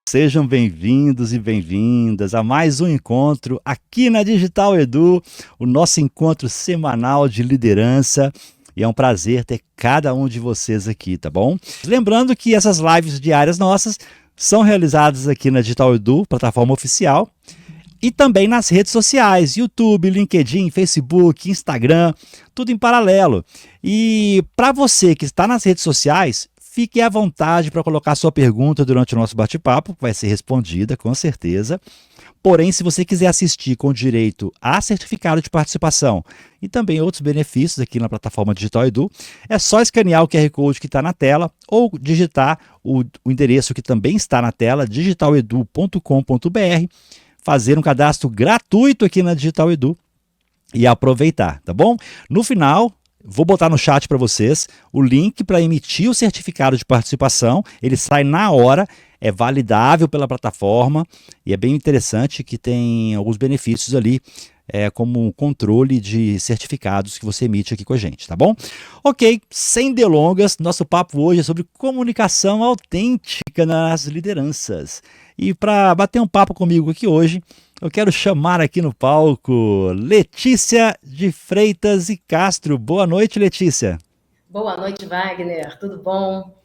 Sejam bem-vindos e bem-vindas a mais um encontro aqui na Digital Edu, o nosso encontro semanal de liderança. E é um prazer ter cada um de vocês aqui, tá bom? Lembrando que essas lives diárias nossas são realizadas aqui na Digital Edu, plataforma oficial, e também nas redes sociais, YouTube, LinkedIn, Facebook, Instagram, tudo em paralelo. E para você que está nas redes sociais, fique à vontade para colocar sua pergunta durante o nosso bate-papo, que vai ser respondida, com certeza. Porém, se você quiser assistir com direito a certificado de participação e também outros benefícios aqui na plataforma Digital Edu, é só escanear o QR Code que está na tela ou digitar o endereço que também está na tela, digitaledu.com.br, fazer um cadastro gratuito aqui na Digital Edu e aproveitar, tá bom? No final, vou botar no chat para vocês o link para emitir o certificado de participação. Ele sai na hora, é validável pela plataforma e é bem interessante que tem alguns benefícios ali, como controle de certificados que você emite aqui com a gente, tá bom? Ok, sem delongas, nosso papo hoje é sobre comunicação autêntica nas lideranças. E para bater um papo comigo aqui hoje, eu quero chamar aqui no palco Letícia de Freitas e Castro. Boa noite, Letícia. Boa noite, Wagner. Tudo bom?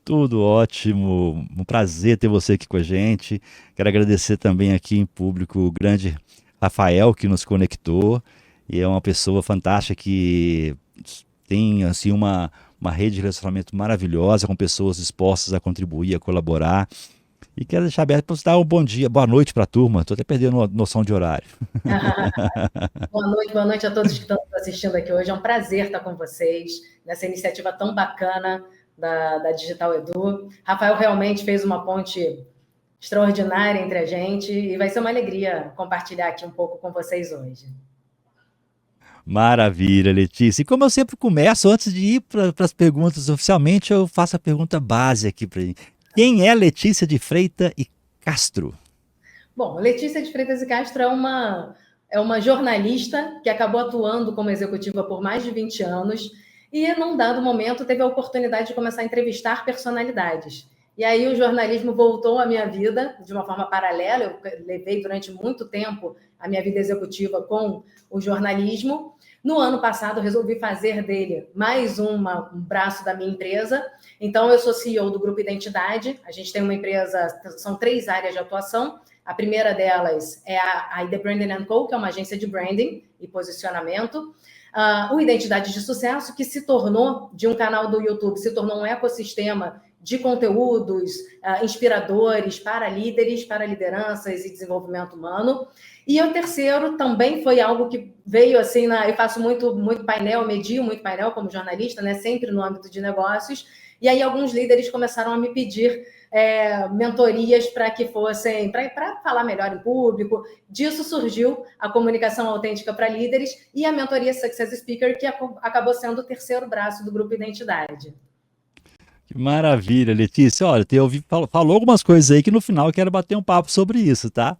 Tudo ótimo. Um prazer ter você aqui com a gente. Quero agradecer também aqui em público o grande Rafael que nos conectou. E é uma pessoa fantástica que tem assim uma rede de relacionamento maravilhosa com pessoas dispostas a contribuir, a colaborar. E quero deixar aberto para você dar um bom dia, boa noite para a turma. Estou até perdendo a noção de horário. Boa noite a todos que estão nos assistindo aqui hoje. É um prazer estar com vocês nessa iniciativa tão bacana da Digital Edu. Rafael realmente fez uma ponte extraordinária entre a gente e vai ser uma alegria compartilhar aqui um pouco com vocês hoje. Maravilha, Letícia. E como eu sempre começo, antes de ir para as perguntas oficialmente, eu faço a pergunta base aqui para gente. Quem é Letícia de Freitas e Castro? Bom, Letícia de Freitas e Castro é uma jornalista que acabou atuando como executiva por mais de 20 anos e, num dado momento, teve a oportunidade de começar a entrevistar personalidades. E aí o jornalismo voltou à minha vida de uma forma paralela. Eu levei durante muito tempo a minha vida executiva com o jornalismo. No ano passado, resolvi fazer dele mais um braço da minha empresa. Então, eu sou CEO do Grupo Identidade. A gente tem uma empresa, são 3 áreas de atuação. A primeira delas é a The Branding Co., que é uma agência de branding e posicionamento. O Identidade de Sucesso, que se tornou, de um canal do YouTube, se tornou um ecossistema de conteúdos inspiradores para líderes, para lideranças e desenvolvimento humano. E o terceiro também foi algo que veio assim, eu faço muito painel, medio muito painel como jornalista, né, sempre no âmbito de negócios, e aí alguns líderes começaram a me pedir mentorias para que fossem, para falar melhor em público. Disso surgiu a comunicação autêntica para líderes e a mentoria Success Speaker, que acabou sendo o terceiro braço do Grupo Identidade. Que maravilha, Letícia. Olha, falou algumas coisas aí que no final eu quero bater um papo sobre isso, tá?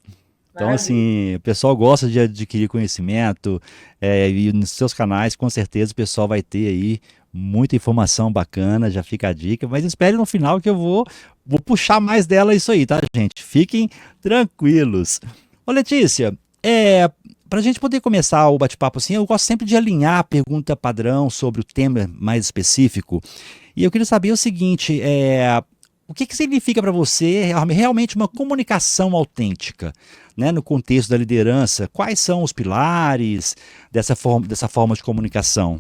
Então, assim, o pessoal gosta de adquirir conhecimento e nos seus canais, com certeza, o pessoal vai ter aí muita informação bacana, já fica a dica, mas espere no final que eu vou puxar mais dela isso aí, tá, gente? Fiquem tranquilos. Ô, Letícia, para a gente poder começar o bate-papo assim, eu gosto sempre de alinhar a pergunta padrão sobre o tema mais específico. E eu queria saber o seguinte, o que significa para você realmente uma comunicação autêntica, né, no contexto da liderança? Quais são os pilares dessa forma de comunicação?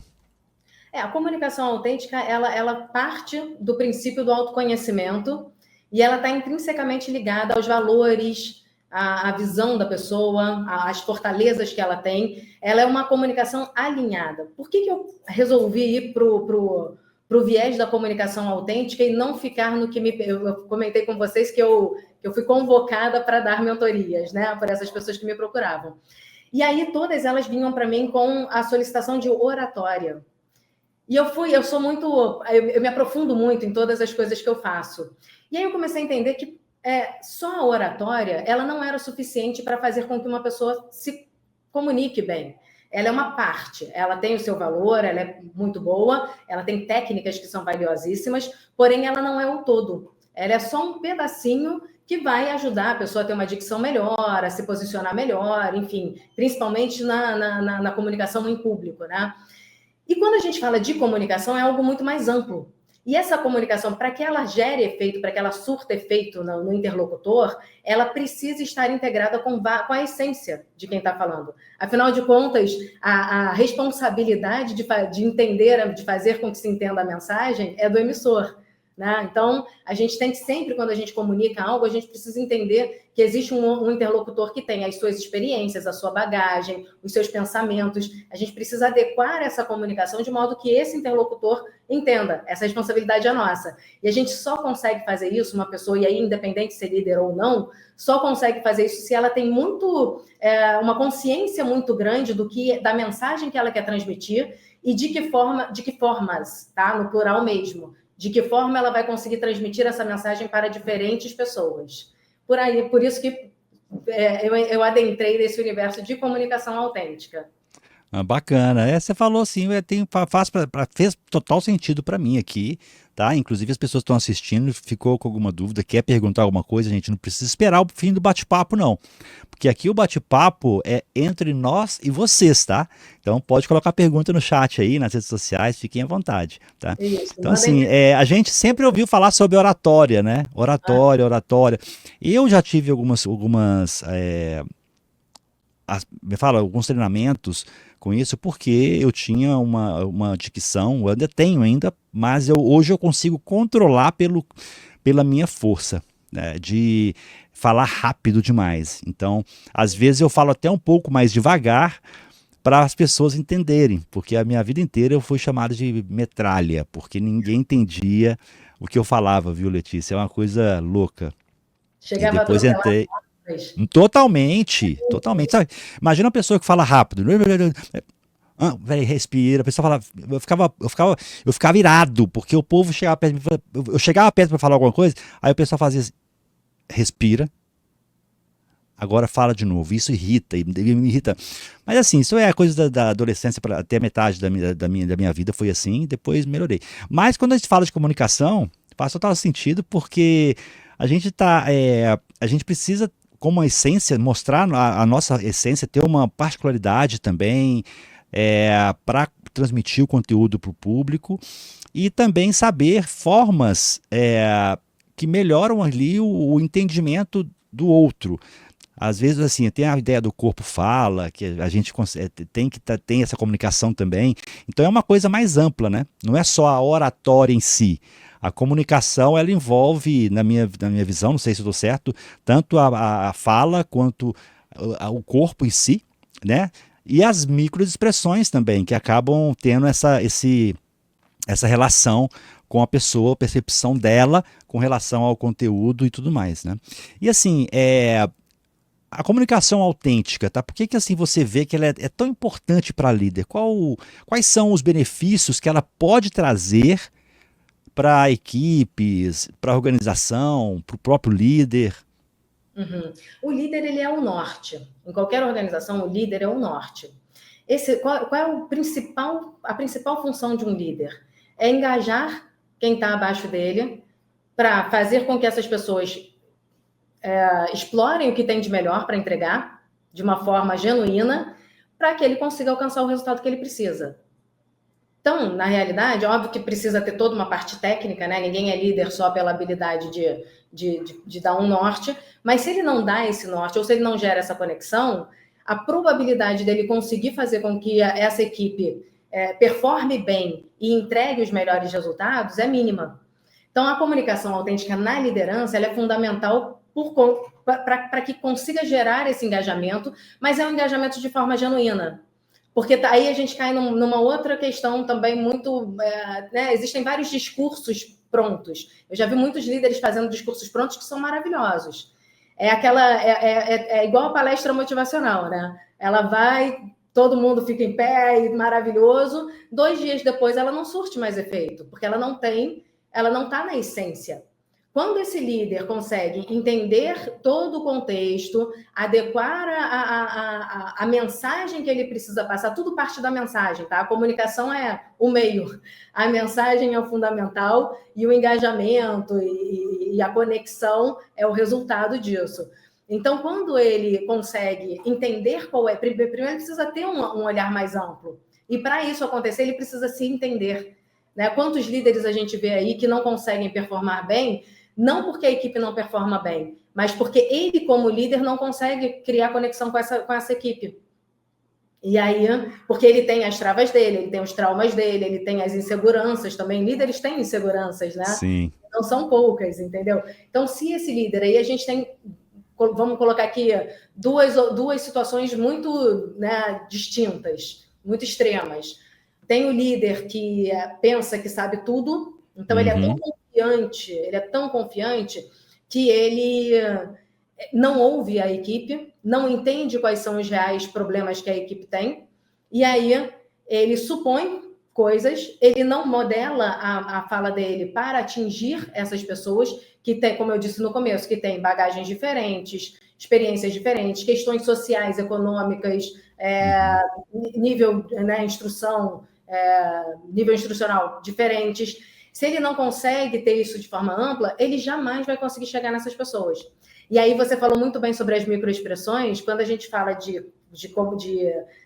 A comunicação autêntica, ela parte do princípio do autoconhecimento e ela está intrinsecamente ligada aos valores, à visão da pessoa, às fortalezas que ela tem. Ela é uma comunicação alinhada. Por que eu resolvi ir para o viés da comunicação autêntica e não ficar no que eu comentei com vocês que eu fui convocada para dar mentorias, né, por essas pessoas que me procuravam. E aí todas elas vinham para mim com a solicitação de oratória. E eu me aprofundo muito em todas as coisas que eu faço. E aí eu comecei a entender que só a oratória, ela não era o suficiente para fazer com que uma pessoa se comunique bem. ela é uma parte, ela tem o seu valor, ela é muito boa, ela tem técnicas que são valiosíssimas, porém ela não é o todo. Ela é só um pedacinho que vai ajudar a pessoa a ter uma dicção melhor, a se posicionar melhor, enfim, principalmente na comunicação em público, né? E quando a gente fala de comunicação, é algo muito mais amplo. E essa comunicação, para que ela gere efeito, para que ela surta efeito no interlocutor, ela precisa estar integrada com a essência de quem está falando. Afinal de contas, a responsabilidade de entender, de fazer com que se entenda a mensagem, é do emissor. Né? Então, a gente tem que sempre, quando a gente comunica algo, a gente precisa entender que existe um interlocutor que tem as suas experiências, a sua bagagem, os seus pensamentos. A gente precisa adequar essa comunicação de modo que esse interlocutor entenda. Essa responsabilidade é nossa. E a gente só consegue fazer isso, uma pessoa, e aí independente de ser líder ou não, só consegue fazer isso se ela tem uma consciência muito grande da mensagem que ela quer transmitir e de que formas, tá? No plural mesmo. De que forma ela vai conseguir transmitir essa mensagem para diferentes pessoas. Por isso que eu adentrei nesse universo de comunicação autêntica. Bacana. Você falou assim, fez total sentido para mim aqui, tá? Inclusive as pessoas estão assistindo, ficou com alguma dúvida, quer perguntar alguma coisa, a gente não precisa esperar o fim do bate-papo, não. Porque aqui o bate-papo é entre nós e vocês, tá? Então pode colocar pergunta no chat aí, nas redes sociais, fiquem à vontade, tá? Isso, então assim, a gente sempre ouviu falar sobre oratória, né? Oratória. Eu já tive alguns treinamentos com isso, porque eu tinha uma dicção, eu ainda tenho ainda, mas hoje eu consigo controlar pela minha força, né, de falar rápido demais. Então, às vezes eu falo até um pouco mais devagar para as pessoas entenderem, porque a minha vida inteira eu fui chamado de metralha, porque ninguém entendia o que eu falava, viu, Letícia? É uma coisa louca. Chegava e depois entrei... Totalmente. Sabe? Imagina uma pessoa que fala rápido. Respira. A pessoa fala. Eu ficava irado, porque o povo chegava perto. Eu chegava perto para falar alguma coisa, aí o pessoal fazia assim, respira. Agora fala de novo. Isso irrita, me irrita. Mas assim, isso é a coisa da adolescência, até a metade da minha vida foi assim, depois melhorei. Mas quando a gente fala de comunicação, faz total sentido, porque a gente precisa, como essência, mostrar a nossa essência, ter uma particularidade também para transmitir o conteúdo para o público e também saber formas que melhoram ali o entendimento do outro. Às vezes, assim, tem a ideia do corpo fala, que a gente tem essa comunicação também. Então é uma coisa mais ampla, né? Não é só a oratória em si. A comunicação, ela envolve, na minha visão, não sei se eu estou certo, tanto a fala quanto o corpo em si, né? E as microexpressões também, que acabam tendo essa relação com a pessoa, a percepção dela com relação ao conteúdo e tudo mais, né? E assim, a comunicação autêntica, tá? Por que assim você vê que ela é tão importante para a líder? Quais são os benefícios que ela pode trazer para equipes, para a organização, para o próprio líder? Uhum. O líder, ele é o norte. Em qualquer organização, o líder é o norte. Qual é a principal função de um líder? É engajar quem está abaixo dele para fazer com que essas pessoas explorem o que tem de melhor para entregar de uma forma genuína para que ele consiga alcançar o resultado que ele precisa. Então, na realidade, óbvio que precisa ter toda uma parte técnica, né? Ninguém é líder só pela habilidade de dar um norte, mas se ele não dá esse norte, ou se ele não gera essa conexão, a probabilidade dele conseguir fazer com que essa equipe performe bem e entregue os melhores resultados é mínima. Então, a comunicação autêntica na liderança ela é fundamental para que consiga gerar esse engajamento, mas é um engajamento de forma genuína. Porque aí a gente cai numa outra questão também muito... né? Existem vários discursos prontos. Eu já vi muitos líderes fazendo discursos prontos que são maravilhosos. É igual a palestra motivacional, né? Ela vai, todo mundo fica em pé e maravilhoso. 2 dias depois ela não surte mais efeito, porque ela não está na essência. Quando esse líder consegue entender todo o contexto, adequar a mensagem que ele precisa passar, tudo parte da mensagem, tá? A comunicação é o meio, a mensagem é o fundamental e o engajamento e a conexão é o resultado disso. Então, quando ele consegue entender qual é, primeiro ele precisa ter um olhar mais amplo. E para isso acontecer, ele precisa se entender. Né? Quantos líderes a gente vê aí que não conseguem performar bem, não porque a equipe não performa bem, mas porque ele, como líder, não consegue criar conexão com essa equipe. E aí, porque ele tem as travas dele, ele tem os traumas dele, ele tem as inseguranças também. Líderes têm inseguranças, né? Sim. Não são poucas, entendeu? Então, se esse líder aí, a gente tem, vamos colocar aqui, duas situações muito, né, distintas, muito extremas. Tem o líder que pensa que sabe tudo, então ele é tão confiante que ele não ouve a equipe, não entende quais são os reais problemas que a equipe tem, e aí ele supõe coisas, ele não modela a fala dele para atingir essas pessoas que tem, como eu disse no começo, que tem bagagens diferentes, experiências diferentes, questões sociais, econômicas, nível, né, nível instrucional diferentes. Se ele não consegue ter isso de forma ampla, ele jamais vai conseguir chegar nessas pessoas. E aí você falou muito bem sobre as microexpressões. Quando a gente fala de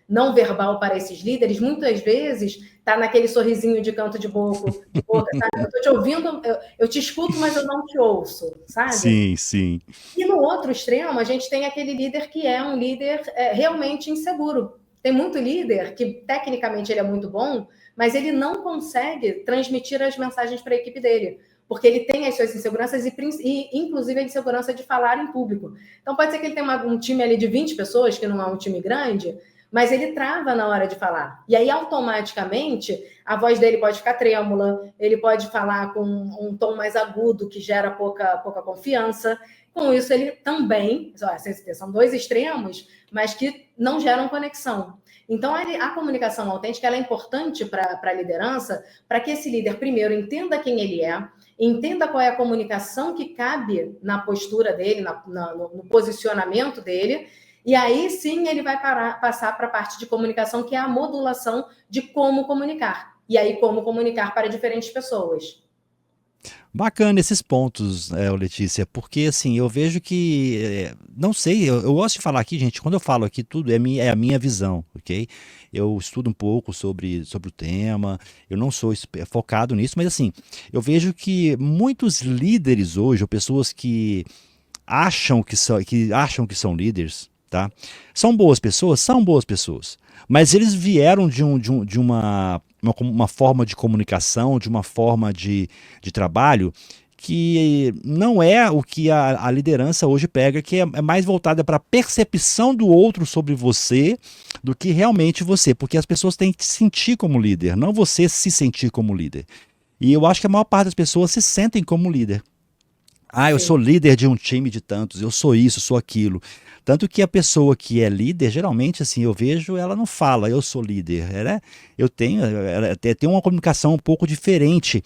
não verbal para esses líderes, muitas vezes está naquele sorrisinho de canto de boca, sabe? Eu estou te ouvindo, eu te escuto, mas eu não te ouço, sabe? Sim, sim. E no outro extremo, a gente tem aquele líder que é um líder realmente inseguro. Tem muito líder que, tecnicamente, ele é muito bom, mas ele não consegue transmitir as mensagens para a equipe dele, porque ele tem as suas inseguranças e inclusive, a insegurança de falar em público. Então, pode ser que ele tenha um time ali de 20 pessoas, que não é um time grande, mas ele trava na hora de falar. E aí, automaticamente, a voz dele pode ficar trêmula, ele pode falar com um tom mais agudo, que gera pouca confiança. Com isso, ele também, são dois extremos, mas que não geram conexão. Então, a comunicação autêntica ela é importante para a liderança, para que esse líder, primeiro, entenda quem ele é, entenda qual é a comunicação que cabe na postura dele, no posicionamento dele, e aí sim ele vai passar para a parte de comunicação, que é a modulação de como comunicar. E aí, como comunicar para diferentes pessoas. Bacana esses pontos, Letícia, porque assim, eu vejo que, não sei, eu gosto de falar aqui, gente, quando eu falo aqui tudo é a minha visão, ok? Eu estudo um pouco sobre o tema, eu não sou focado nisso, mas assim, eu vejo que muitos líderes hoje, ou pessoas que acham que são líderes, tá? São boas pessoas, mas eles vieram de uma forma de comunicação, de uma forma de trabalho que não é o que a liderança hoje pega, que é mais voltada para a percepção do outro sobre você do que realmente você, porque as pessoas têm que se sentir como líder, não você se sentir como líder. E eu acho que a maior parte das pessoas se sentem como líder. Eu sou líder de um time de tantos, eu sou isso, sou aquilo. Tanto que a pessoa que é líder, geralmente, assim, eu vejo, ela não fala, eu sou líder. Ela tem uma comunicação um pouco diferente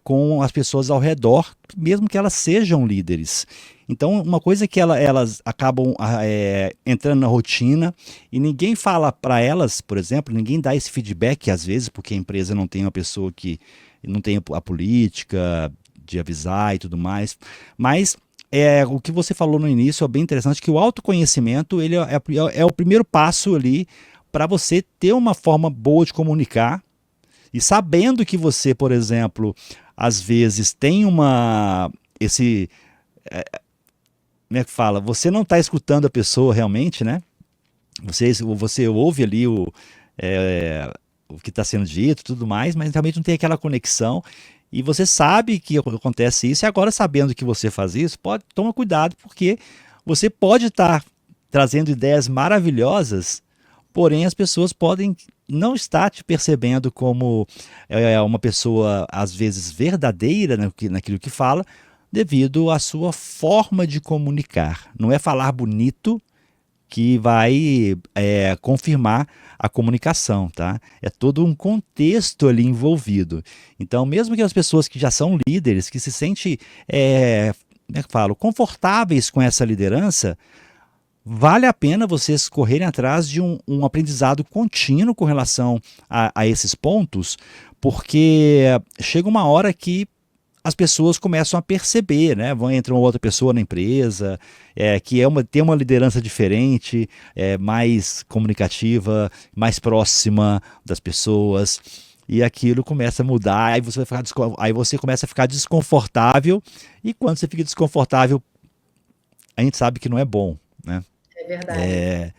com as pessoas ao redor, mesmo que elas sejam líderes. Então, uma coisa que elas acabam entrando na rotina e ninguém fala para elas, por exemplo, ninguém dá esse feedback, às vezes, porque a empresa não tem uma pessoa que não tem a política de avisar e tudo mais, mas o que você falou no início é bem interessante, que o autoconhecimento ele é o primeiro passo ali para você ter uma forma boa de comunicar e sabendo que você, por exemplo, às vezes tem como é que fala, você não está escutando a pessoa realmente, né? Você ouve ali o que está sendo dito e tudo mais, mas realmente não tem aquela conexão. E você sabe que acontece isso, e agora sabendo que você faz isso, toma cuidado, porque você pode estar trazendo ideias maravilhosas, porém as pessoas podem não estar te percebendo como uma pessoa, às vezes, verdadeira naquilo que fala, devido à sua forma de comunicar. Não é falar bonito, que vai confirmar a comunicação, tá? É todo um contexto ali envolvido. Então, mesmo que as pessoas que já são líderes, que se sentem, como é que eu falo, confortáveis com essa liderança, vale a pena vocês correrem atrás de um aprendizado contínuo com relação a esses pontos, porque chega uma hora que as pessoas começam a perceber, né? Entra uma outra pessoa na empresa, que tem uma liderança diferente, mais comunicativa, mais próxima das pessoas, e aquilo começa a mudar, aí você começa a ficar desconfortável, e quando você fica desconfortável, a gente sabe que não é bom, né? É verdade.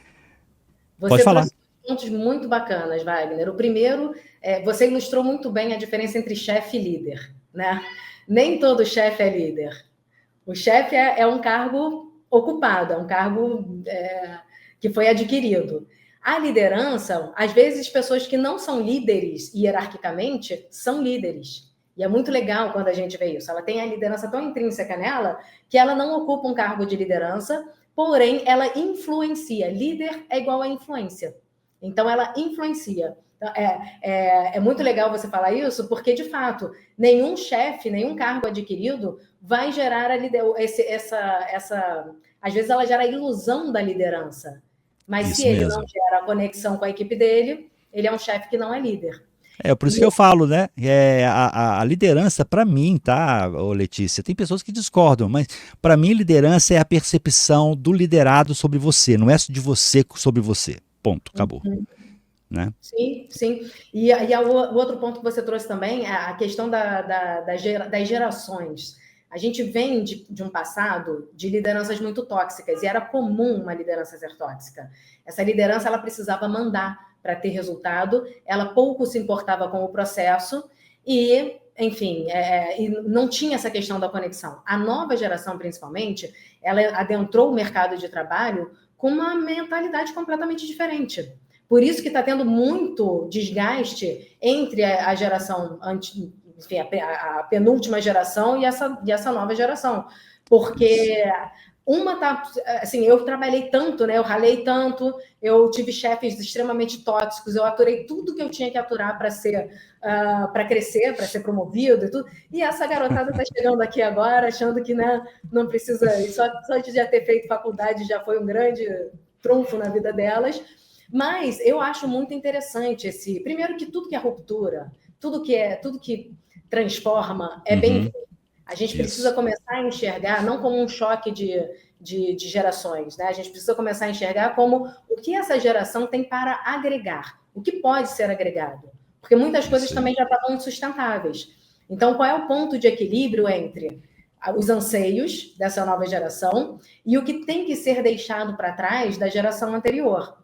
Pode Você falar. trouxe pontos muito bacanas, Wagner. O primeiro, você ilustrou muito bem a diferença entre chefe e líder, né? Nem todo chefe é líder. O chefe é um cargo ocupado, é um cargo que foi adquirido. A liderança, às vezes, pessoas que não são líderes hierarquicamente são líderes. E é muito legal quando a gente vê isso. Ela tem a liderança tão intrínseca nela que ela não ocupa um cargo de liderança, porém, ela influencia. Líder é igual a influência. Então, ela influencia. É muito legal você falar isso, porque, de fato, nenhum chefe, nenhum cargo adquirido vai gerar às vezes ela gera a ilusão da liderança. Mas Isso se ele mesmo. não gera a conexão com a equipe dele, ele é um chefe que não é líder. Por isso que eu falo, né? A liderança, para mim, tá, ô Letícia? Tem pessoas que discordam, mas para mim, liderança é a percepção do liderado sobre você, não é de você sobre você. Ponto, acabou. Né? Sim, sim. E o outro ponto que você trouxe também é a questão das gerações. A gente vem de um passado de lideranças muito tóxicas, e era comum uma liderança ser tóxica. Essa liderança ela precisava mandar para ter resultado, ela pouco se importava com o processo e, enfim, e não tinha essa questão da conexão. A nova geração, principalmente, ela adentrou o mercado de trabalho com uma mentalidade completamente diferente. Por isso que está tendo muito desgaste entre a geração, enfim, a penúltima geração e essa nova geração. Porque uma tá, assim, eu trabalhei tanto, né? Eu ralei tanto, eu tive chefes extremamente tóxicos, eu aturei tudo que eu tinha que aturar para crescer, para ser promovido e tudo. E essa garotada está chegando aqui agora, achando que, né, não precisa, só de já ter feito faculdade já foi um grande trunfo na vida delas. Mas eu acho muito interessante primeiro que tudo que é ruptura, tudo que transforma é bem-vindo. A gente precisa começar a enxergar não como um choque de gerações, né? A gente precisa começar a enxergar como o que essa geração tem para agregar, o que pode ser agregado, porque muitas coisas também já estavam insustentáveis. Então, qual é o ponto de equilíbrio entre os anseios dessa nova geração e o que tem que ser deixado para trás da geração anterior?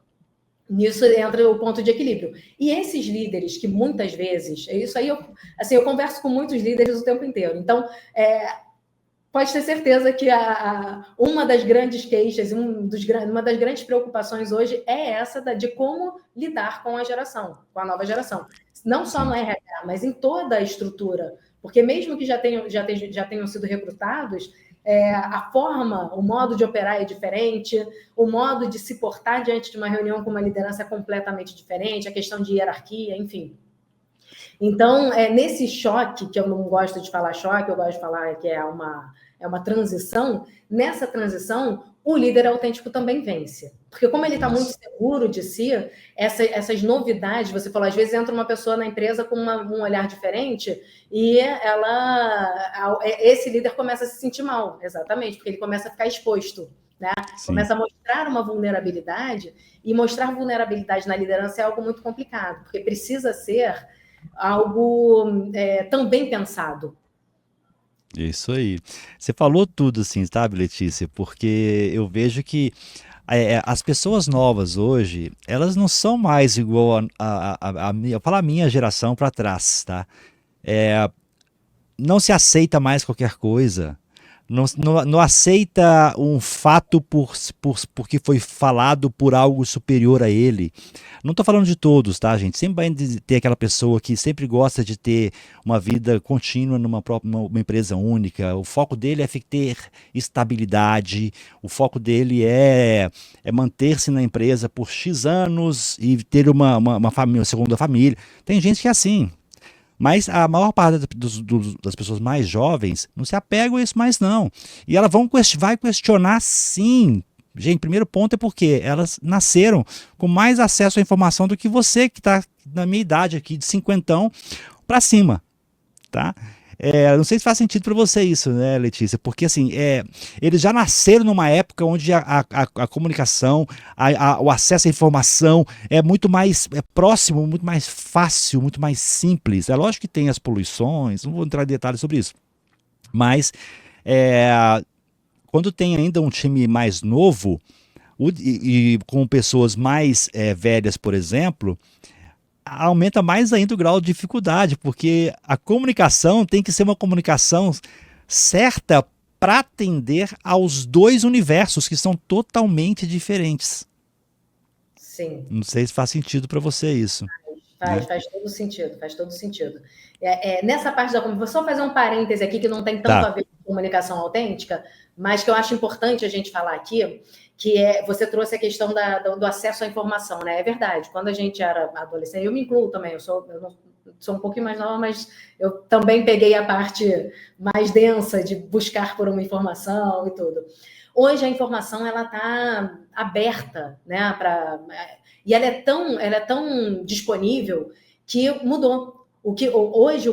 Nisso entra o ponto de equilíbrio. E esses líderes que muitas vezes, isso aí eu converso com muitos líderes o tempo inteiro. Então, pode ter certeza que uma das grandes queixas, uma das grandes preocupações hoje é essa de como lidar com a nova geração. Não só no RH, mas em toda a estrutura. Porque mesmo que já tenham sido recrutados, a forma, o modo de operar é diferente, o modo de se portar diante de uma reunião com uma liderança é completamente diferente, a questão de hierarquia, enfim. Então, nesse choque, que eu não gosto de falar choque, eu gosto de falar que é uma transição, nessa transição, o líder autêntico também vence. Porque como ele está muito seguro de si, essas novidades, você falou, às vezes entra uma pessoa na empresa com um olhar diferente e esse líder começa a se sentir mal, exatamente, porque ele começa a ficar exposto, né? Começa a mostrar uma vulnerabilidade, e mostrar vulnerabilidade na liderança é algo muito complicado, porque precisa ser algo também pensado. Isso aí. Você falou tudo assim, sabe, Letícia? Porque eu vejo que as pessoas novas hoje, elas não são mais igual eu falo a minha geração para trás, tá? Não se aceita mais qualquer coisa. não aceita um fato porque foi falado por algo superior a ele. Não estou falando de todos, tá, gente? Sempre vai ter aquela pessoa que sempre gosta de ter uma vida contínua numa empresa única. O foco dele é ter estabilidade, o foco dele é manter-se na empresa por X anos e ter uma família, uma segunda família. Tem gente que é assim. Mas a maior parte das pessoas mais jovens não se apegam a isso mais não. E elas vai questionar sim. Gente, primeiro ponto é porque elas nasceram com mais acesso à informação do que você que está na minha idade aqui, de cinquentão para cima, tá? Não sei se faz sentido para você isso, né, Letícia? Porque assim, eles já nasceram numa época onde a comunicação, o acesso à informação é muito mais próximo, muito mais fácil, muito mais simples. É lógico que tem as poluições, não vou entrar em detalhes sobre isso, mas é, quando tem ainda um time mais novo e com pessoas mais velhas, por exemplo, aumenta mais ainda o grau de dificuldade, porque a comunicação tem que ser uma comunicação certa para atender aos dois universos que são totalmente diferentes. Sim. Não sei se faz sentido para você isso. Faz todo sentido, faz todo sentido. Nessa parte da comunicação, vou só fazer um parêntese aqui que não tem tanto a ver com comunicação autêntica, mas que eu acho importante a gente falar aqui, que você trouxe a questão do acesso à informação, né? É verdade, quando a gente era adolescente, eu me incluo também, eu sou um pouquinho mais nova, mas eu também peguei a parte mais densa de buscar por uma informação e tudo. Hoje a informação ela está aberta, né? E ela é tão disponível que mudou. Hoje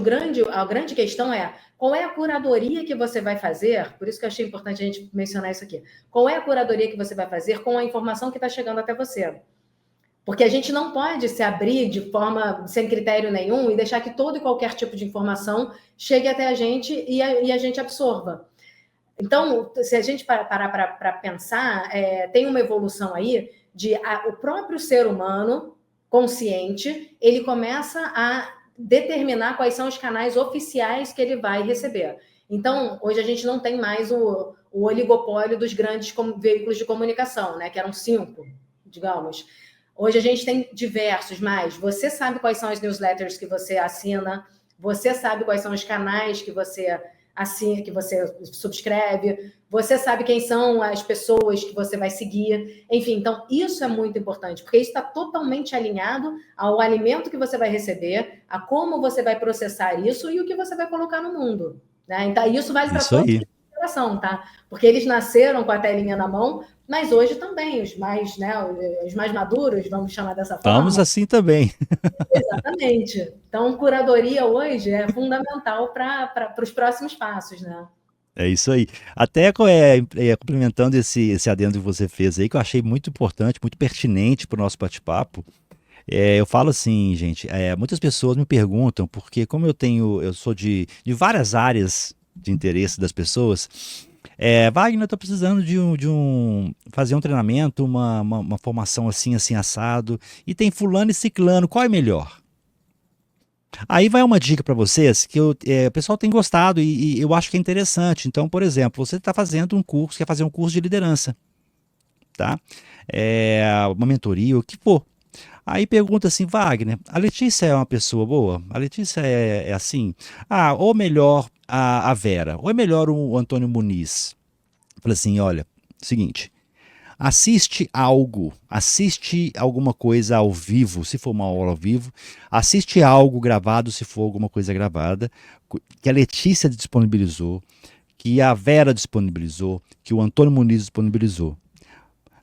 a grande questão é qual é a curadoria que você vai fazer, por isso que eu achei importante a gente mencionar isso aqui. Qual é a curadoria que você vai fazer com a informação que está chegando até você? Porque a gente não pode se abrir de forma sem critério nenhum e deixar que todo e qualquer tipo de informação chegue até a gente e a gente absorva. Então, se a gente parar para pensar, tem uma evolução aí de o próprio ser humano consciente, ele começa a determinar quais são os canais oficiais que ele vai receber. Então, hoje a gente não tem mais o oligopólio dos grandes veículos de comunicação, né? Que eram 5, digamos. Hoje a gente tem diversos mais. Você sabe quais são as newsletters que você assina, você sabe quais são os canais que você que você subscreve, você sabe quem são as pessoas que você vai seguir, enfim, então isso é muito importante, porque isso está totalmente alinhado ao alimento que você vai receber, a como você vai processar isso e o que você vai colocar no mundo, né? Então isso vale para toda a geração, tá? Porque eles nasceram com a telinha na mão, mas hoje também, os mais maduros, vamos chamar dessa forma. Estamos assim também. Exatamente. Então, curadoria hoje é fundamental para os próximos passos, né? É isso aí. Até complementando esse adendo que você fez aí, que eu achei muito importante, muito pertinente para o nosso bate-papo. Eu falo assim, gente, muitas pessoas me perguntam, porque como eu sou de várias áreas de interesse das pessoas, Wagner, eu estou precisando fazer um treinamento, uma formação assim, assim, assado, e tem fulano e ciclano, qual é melhor? Aí vai uma dica para vocês que o pessoal tem gostado e eu acho que é interessante. Então, por exemplo, você está fazendo quer fazer um curso de liderança, tá? Uma mentoria, o que for. Aí pergunta assim, Wagner, a Letícia é uma pessoa boa? A Letícia é assim? Ou melhor a Vera? Ou é melhor o Antônio Muniz? Fala assim, olha, seguinte, assiste alguma coisa ao vivo, se for uma aula ao vivo, assiste algo gravado, se for alguma coisa gravada, que a Letícia disponibilizou, que a Vera disponibilizou, que o Antônio Muniz disponibilizou.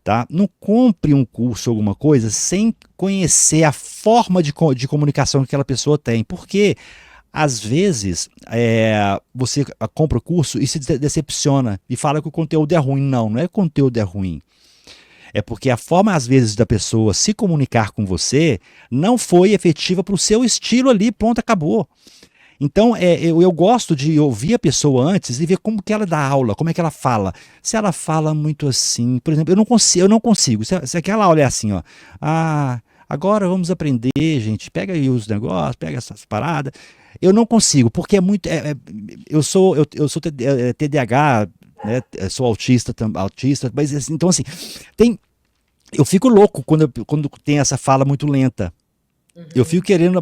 Tá? Não compre um curso ou alguma coisa sem conhecer a forma de comunicação que aquela pessoa tem, porque às vezes você compra o curso e se decepciona e fala que o conteúdo é ruim. Não é que o conteúdo é ruim. É porque a forma, às vezes, da pessoa se comunicar com você não foi efetiva para o seu estilo ali, pronto, acabou. Então, eu gosto de ouvir a pessoa antes e ver como que ela dá aula, como é que ela fala. Se ela fala muito assim, por exemplo, eu não consigo. Se aquela aula é assim, ó, agora vamos aprender, gente, pega aí os negócios, pega essas paradas. Eu não consigo, porque é muito. Eu sou TDAH né? Eu sou autista, mas assim, então assim, eu fico louco quando tem essa fala muito lenta. Eu fico Uhum. querendo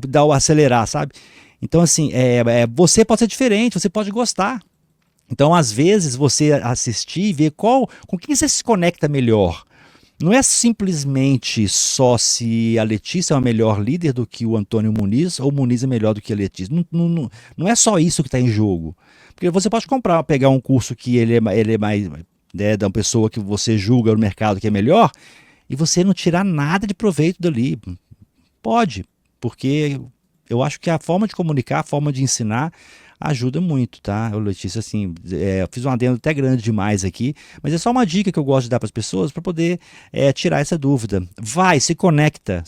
dar o acelerar, sabe? Então, assim, você pode ser diferente, você pode gostar. Então, às vezes, você assistir e ver com quem você se conecta melhor. Não é simplesmente só se a Letícia é uma melhor líder do que o Antônio Muniz ou o Muniz é melhor do que a Letícia. Não é só isso que está em jogo. Porque você pode pegar um curso que ele é mais, né, da uma pessoa que você julga no mercado que é melhor e você não tirar nada de proveito dali. Pode, porque eu acho que a forma de comunicar, a forma de ensinar ajuda muito, tá? Eu, Letícia, assim, eu fiz um adendo até grande demais aqui, mas é só uma dica que eu gosto de dar para as pessoas para poder tirar essa dúvida. Vai, se conecta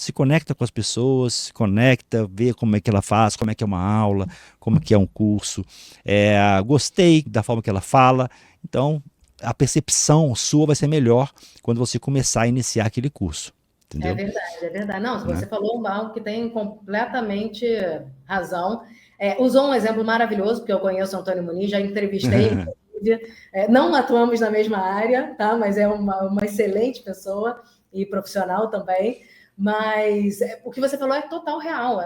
com as pessoas, se conecta, vê como é que ela faz, como é que é uma aula, como é que é um curso. Gostei da forma que ela fala, então a percepção sua vai ser melhor quando você começar a iniciar aquele curso, É entendeu? verdade, é verdade. Não, se Né? você falou algo que tem completamente razão. Usou um exemplo maravilhoso, porque eu conheço o Antônio Muniz, já entrevistei, inclusive. Não atuamos na mesma área, tá? Mas é uma excelente pessoa e profissional também. Mas o que você falou é total real.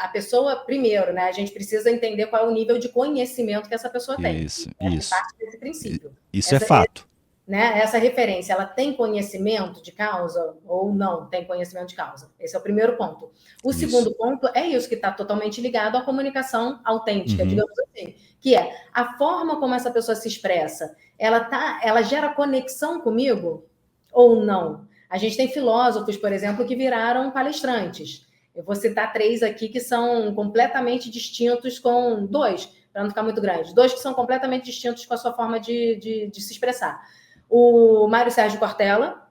A pessoa, primeiro, né? A gente precisa entender qual é o nível de conhecimento que essa pessoa tem. Isso, Né? Que isso. parte desse princípio. Isso é Essa, fato. né, essa referência, ela tem conhecimento de causa ou não tem conhecimento de causa? Esse é o primeiro ponto. O Isso. segundo ponto é isso que está totalmente ligado à comunicação autêntica, Uhum. digamos assim, que é a forma como essa pessoa se expressa, ela gera conexão comigo ou não? A gente tem filósofos, por exemplo, que viraram palestrantes. Eu vou citar três aqui que são completamente distintos com dois, para não ficar muito grande, dois que são completamente distintos com a sua forma de se expressar. O Mário Sérgio Cortella,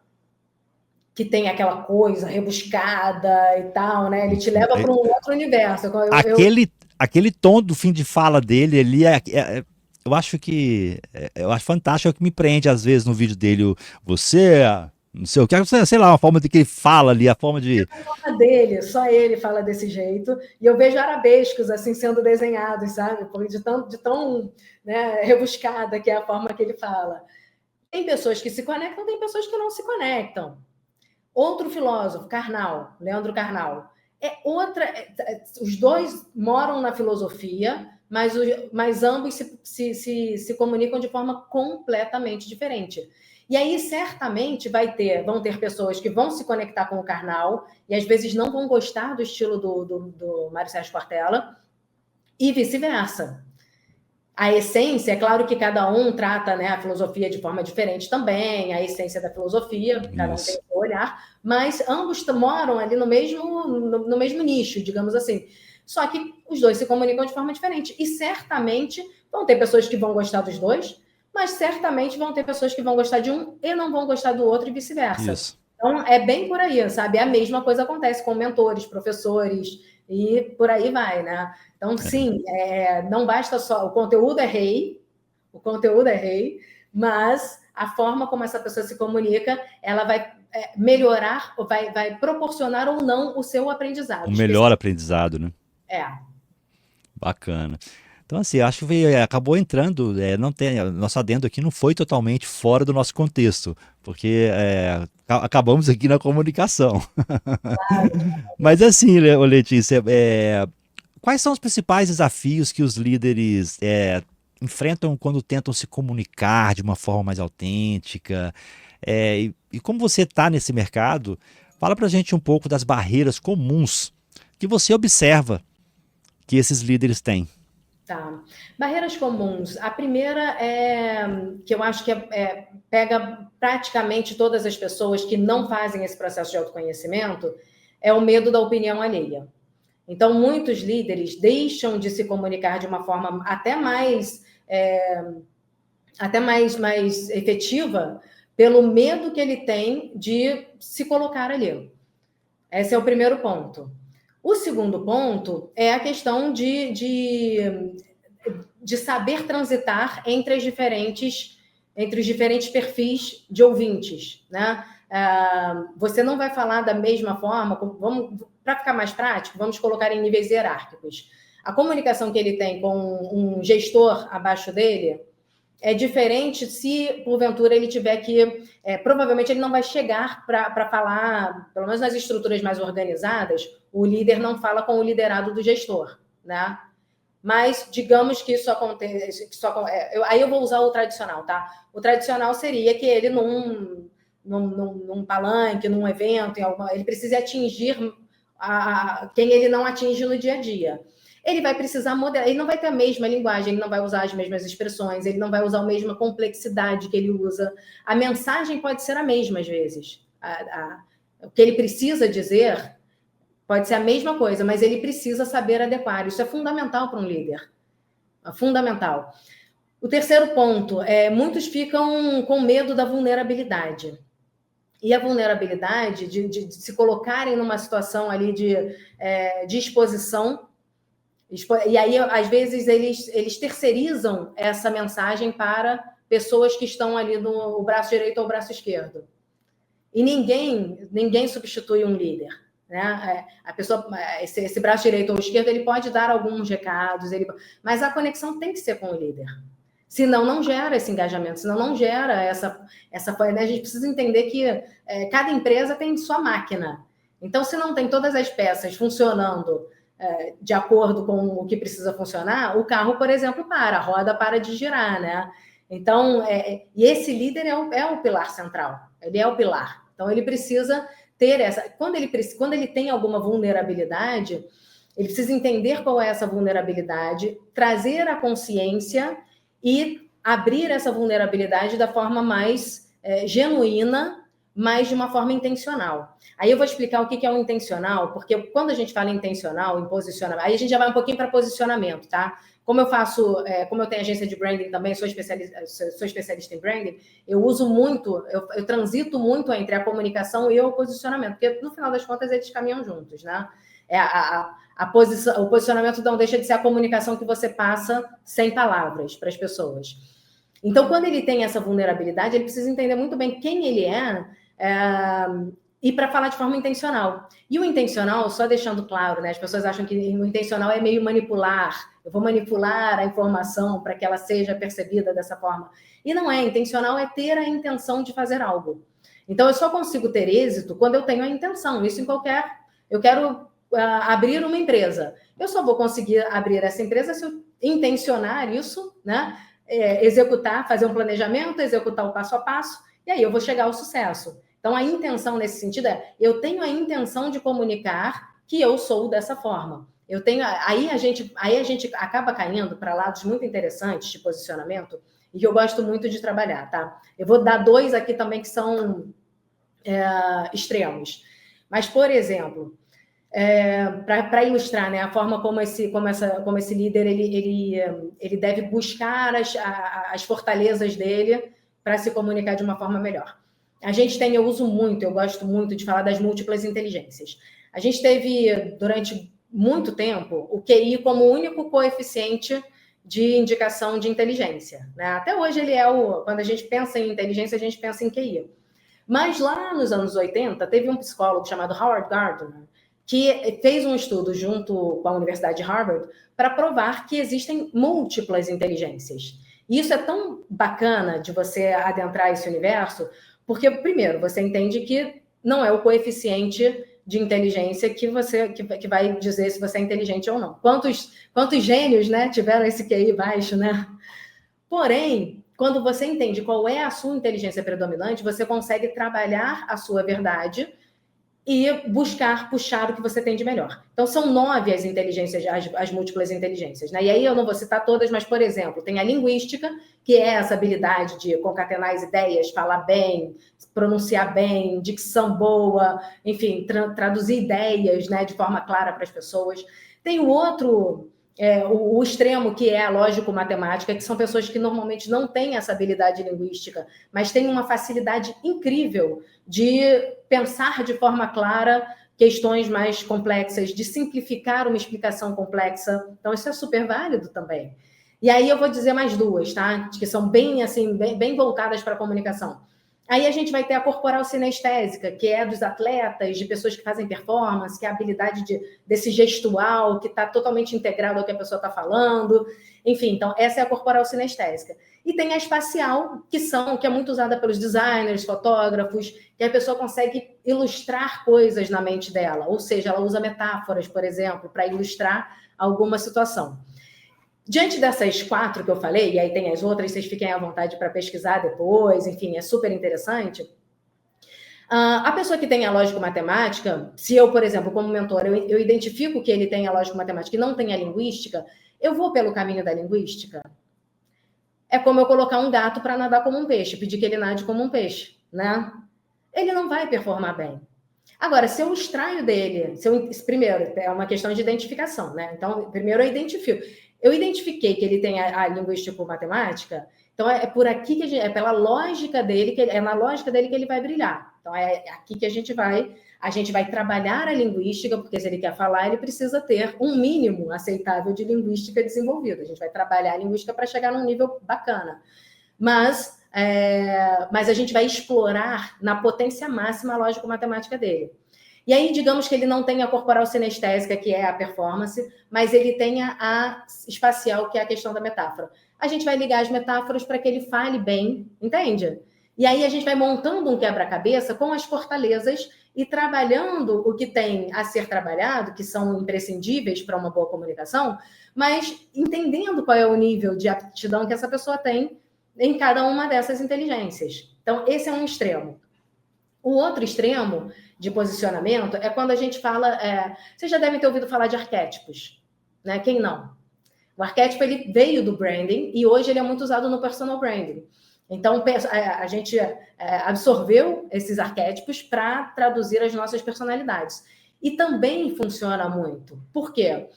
que tem aquela coisa rebuscada e tal, né? Ele te leva para um outro universo. Aquele tom do fim de fala dele ali eu acho eu acho fantástico, é o que me prende às vezes no vídeo dele, você, não sei o que, sei lá, uma forma de que ele fala ali, a forma de Dele, só ele fala desse jeito, e eu vejo arabescos assim sendo desenhados, sabe? De tão né, rebuscada que é a forma que ele fala. Tem pessoas que se conectam, tem pessoas que não se conectam. Outro filósofo, Karnal, Leandro Carnal, os dois moram na filosofia, mas ambos se comunicam de forma completamente diferente. E aí, certamente, vão ter pessoas que vão se conectar com o Karnal e às vezes não vão gostar do estilo do Mário Sérgio Cortella, e vice-versa. A essência, é claro que cada um trata, né, a filosofia de forma diferente também, a essência da filosofia, cada um tem isso. o seu olhar, mas ambos moram ali no mesmo nicho, digamos assim. Só que os dois se comunicam de forma diferente. E certamente vão ter pessoas que vão gostar dos dois, mas certamente vão ter pessoas que vão gostar de um e não vão gostar do outro e vice-versa. Isso. Então, é bem por aí, sabe? A mesma coisa acontece com mentores, professores e por aí vai, né? Então, É. sim, não basta só. O conteúdo é rei, mas a forma como essa pessoa se comunica, ela vai melhorar, ou vai proporcionar ou não o seu O aprendizado. melhor aprendizado, né? É, Bacana. Então, assim, acho que acabou entrando, não tem, nosso adendo aqui não foi totalmente fora do nosso contexto, porque acabamos aqui na comunicação. Mas assim, ô Letícia, quais são os principais desafios que os líderes enfrentam quando tentam se comunicar de uma forma mais autêntica? E como você está nesse mercado, fala pra gente um pouco das barreiras comuns que você observa que esses líderes têm. tá. Barreiras comuns. A primeira é que eu acho que pega praticamente todas as pessoas que não fazem esse processo de autoconhecimento, é o medo da opinião alheia. Então, muitos líderes deixam de se comunicar de uma forma até mais efetiva pelo medo que ele tem de se colocar ali. Esse é o primeiro ponto. O segundo ponto é a questão de saber transitar entre os diferentes perfis de ouvintes, né? Você não vai falar da mesma forma, para ficar mais prático, vamos colocar em níveis hierárquicos. A comunicação que ele tem com um gestor abaixo dele É diferente se, porventura, ele tiver que... provavelmente ele não vai chegar para falar, pelo menos nas estruturas mais organizadas, o líder não fala com o liderado do gestor, né? Mas digamos que isso acontece... aí eu vou usar o tradicional, tá? O tradicional seria que ele, num palanque, num evento, ele precisa atingir quem ele não atinge no dia a dia. Ele vai precisar modelar, ele não vai ter a mesma linguagem, ele não vai usar as mesmas expressões, ele não vai usar a mesma complexidade que ele usa. A mensagem pode ser a mesma às vezes. O que ele precisa dizer pode ser a mesma coisa, mas ele precisa saber adequar. Isso é fundamental para um líder. É fundamental. O terceiro ponto, muitos ficam com medo da vulnerabilidade. E a vulnerabilidade de se colocarem numa situação ali de exposição. E aí, às vezes, eles terceirizam essa mensagem para pessoas que estão ali no braço direito ou braço esquerdo. E ninguém substitui um líder, né? A pessoa, esse braço direito ou esquerdo, ele pode dar alguns recados, mas a conexão tem que ser com o líder. Senão não gera esse engajamento, senão não gera essa... A gente precisa entender que cada empresa tem sua máquina. Então, se não tem todas as peças funcionando de acordo com o que precisa funcionar, o carro, por exemplo, a roda para de girar, né? Então, e esse líder é o pilar central, ele é o pilar. Então, ele precisa ter essa... Quando ele tem alguma vulnerabilidade, ele precisa entender qual é essa vulnerabilidade, trazer a consciência e abrir essa vulnerabilidade da forma mais genuína, mas de uma forma intencional. Aí eu vou explicar o que é o intencional, porque quando a gente fala em intencional, em posicionamento, aí a gente já vai um pouquinho para posicionamento, tá? Como eu tenho agência de branding também, sou especialista em branding, eu uso muito, eu transito muito entre a comunicação e o posicionamento, porque no final das contas eles caminham juntos, né? O posicionamento não deixa de ser a comunicação que você passa sem palavras para as pessoas. Então, quando ele tem essa vulnerabilidade, ele precisa entender muito bem quem ele e para falar de forma intencional. E o intencional, só deixando claro, né? As pessoas acham que o intencional é meio manipular. Eu vou manipular a informação para que ela seja percebida dessa forma. E não é. Intencional é ter a intenção de fazer algo. Então, eu só consigo ter êxito quando eu tenho a intenção. Isso em qualquer... Eu quero abrir uma empresa. Eu só vou conseguir abrir essa empresa se eu intencionar isso, né? Executar, fazer um planejamento, executar o passo a passo, e aí eu vou chegar ao sucesso. Então, a intenção nesse sentido eu tenho a intenção de comunicar que eu sou dessa forma. Aí a gente acaba caindo para lados muito interessantes de posicionamento e que eu gosto muito de trabalhar, tá? Eu vou dar 2 aqui também que são extremos. Mas, por exemplo, para ilustrar, né, a forma como esse líder ele deve buscar as fortalezas dele para se comunicar de uma forma melhor. Eu gosto muito de falar das múltiplas inteligências. A gente teve, durante muito tempo, o QI como o único coeficiente de indicação de inteligência, né? Até hoje quando a gente pensa em inteligência, a gente pensa em QI. Mas lá nos anos 80, teve um psicólogo chamado Howard Gardner, que fez um estudo junto com a Universidade de Harvard para provar que existem múltiplas inteligências. E isso é tão bacana de você adentrar esse universo, porque, primeiro, você entende que não é o coeficiente de inteligência que vai dizer se você é inteligente ou não. Quantos gênios, né, tiveram esse QI baixo, né? Porém, quando você entende qual é a sua inteligência predominante, você consegue trabalhar a sua verdade e puxar o que você tem de melhor. Então, são 9 as inteligências, as múltiplas inteligências, né? E aí eu não vou citar todas, mas, por exemplo, tem a linguística, que é essa habilidade de concatenar as ideias, falar bem, pronunciar bem, dicção boa, enfim, traduzir ideias, né, de forma clara para as pessoas. Tem o outro... o extremo, que é a lógico-matemática, que são pessoas que normalmente não têm essa habilidade linguística, mas têm uma facilidade incrível de pensar de forma clara questões mais complexas, de simplificar uma explicação complexa. Então, isso é super válido também. E aí eu vou dizer mais 2, tá? Que são bem voltadas para a comunicação. Aí a gente vai ter a corporal sinestésica, que é dos atletas, de pessoas que fazem performance, que é a habilidade desse gestual, que está totalmente integrado ao que a pessoa está falando. Enfim, então essa é a corporal sinestésica. E tem a espacial, que é muito usada pelos designers, fotógrafos, que a pessoa consegue ilustrar coisas na mente dela. Ou seja, ela usa metáforas, por exemplo, para ilustrar alguma situação. Diante dessas 4 que eu falei, e aí tem as outras, vocês fiquem à vontade para pesquisar depois, enfim, é super interessante. A pessoa que tem a lógico-matemática, se eu, por exemplo, como mentor, eu identifico que ele tem a lógico-matemática e não tem a linguística, eu vou pelo caminho da linguística. É como eu colocar um gato para nadar como um peixe, pedir que ele nade como um peixe, né? Ele não vai performar bem. Agora, se eu extraio dele, primeiro, é uma questão de identificação, né? Então, primeiro eu identifico. Eu identifiquei que ele tem a linguístico-matemática, então é por aqui que é pela lógica dele, é na lógica dele que ele vai brilhar. Então, é aqui que a gente vai trabalhar a linguística, porque se ele quer falar, ele precisa ter um mínimo aceitável de linguística desenvolvido. A gente vai trabalhar a linguística para chegar num nível bacana. Mas a gente vai explorar na potência máxima a lógico-matemática dele. E aí, digamos que ele não tenha a corporal sinestésica, que é a performance, mas ele tenha a espacial, que é a questão da metáfora. A gente vai ligar as metáforas para que ele fale bem, entende? E aí a gente vai montando um quebra-cabeça com as fortalezas e trabalhando o que tem a ser trabalhado, que são imprescindíveis para uma boa comunicação, mas entendendo qual é o nível de aptidão que essa pessoa tem em cada uma dessas inteligências. Então, esse é um extremo. O outro extremo de posicionamento é quando a gente fala... vocês já devem ter ouvido falar de arquétipos, né? Quem não? O arquétipo ele veio do branding e hoje ele é muito usado no personal branding. Então, a gente absorveu esses arquétipos para traduzir as nossas personalidades. E também funciona muito. Por quê?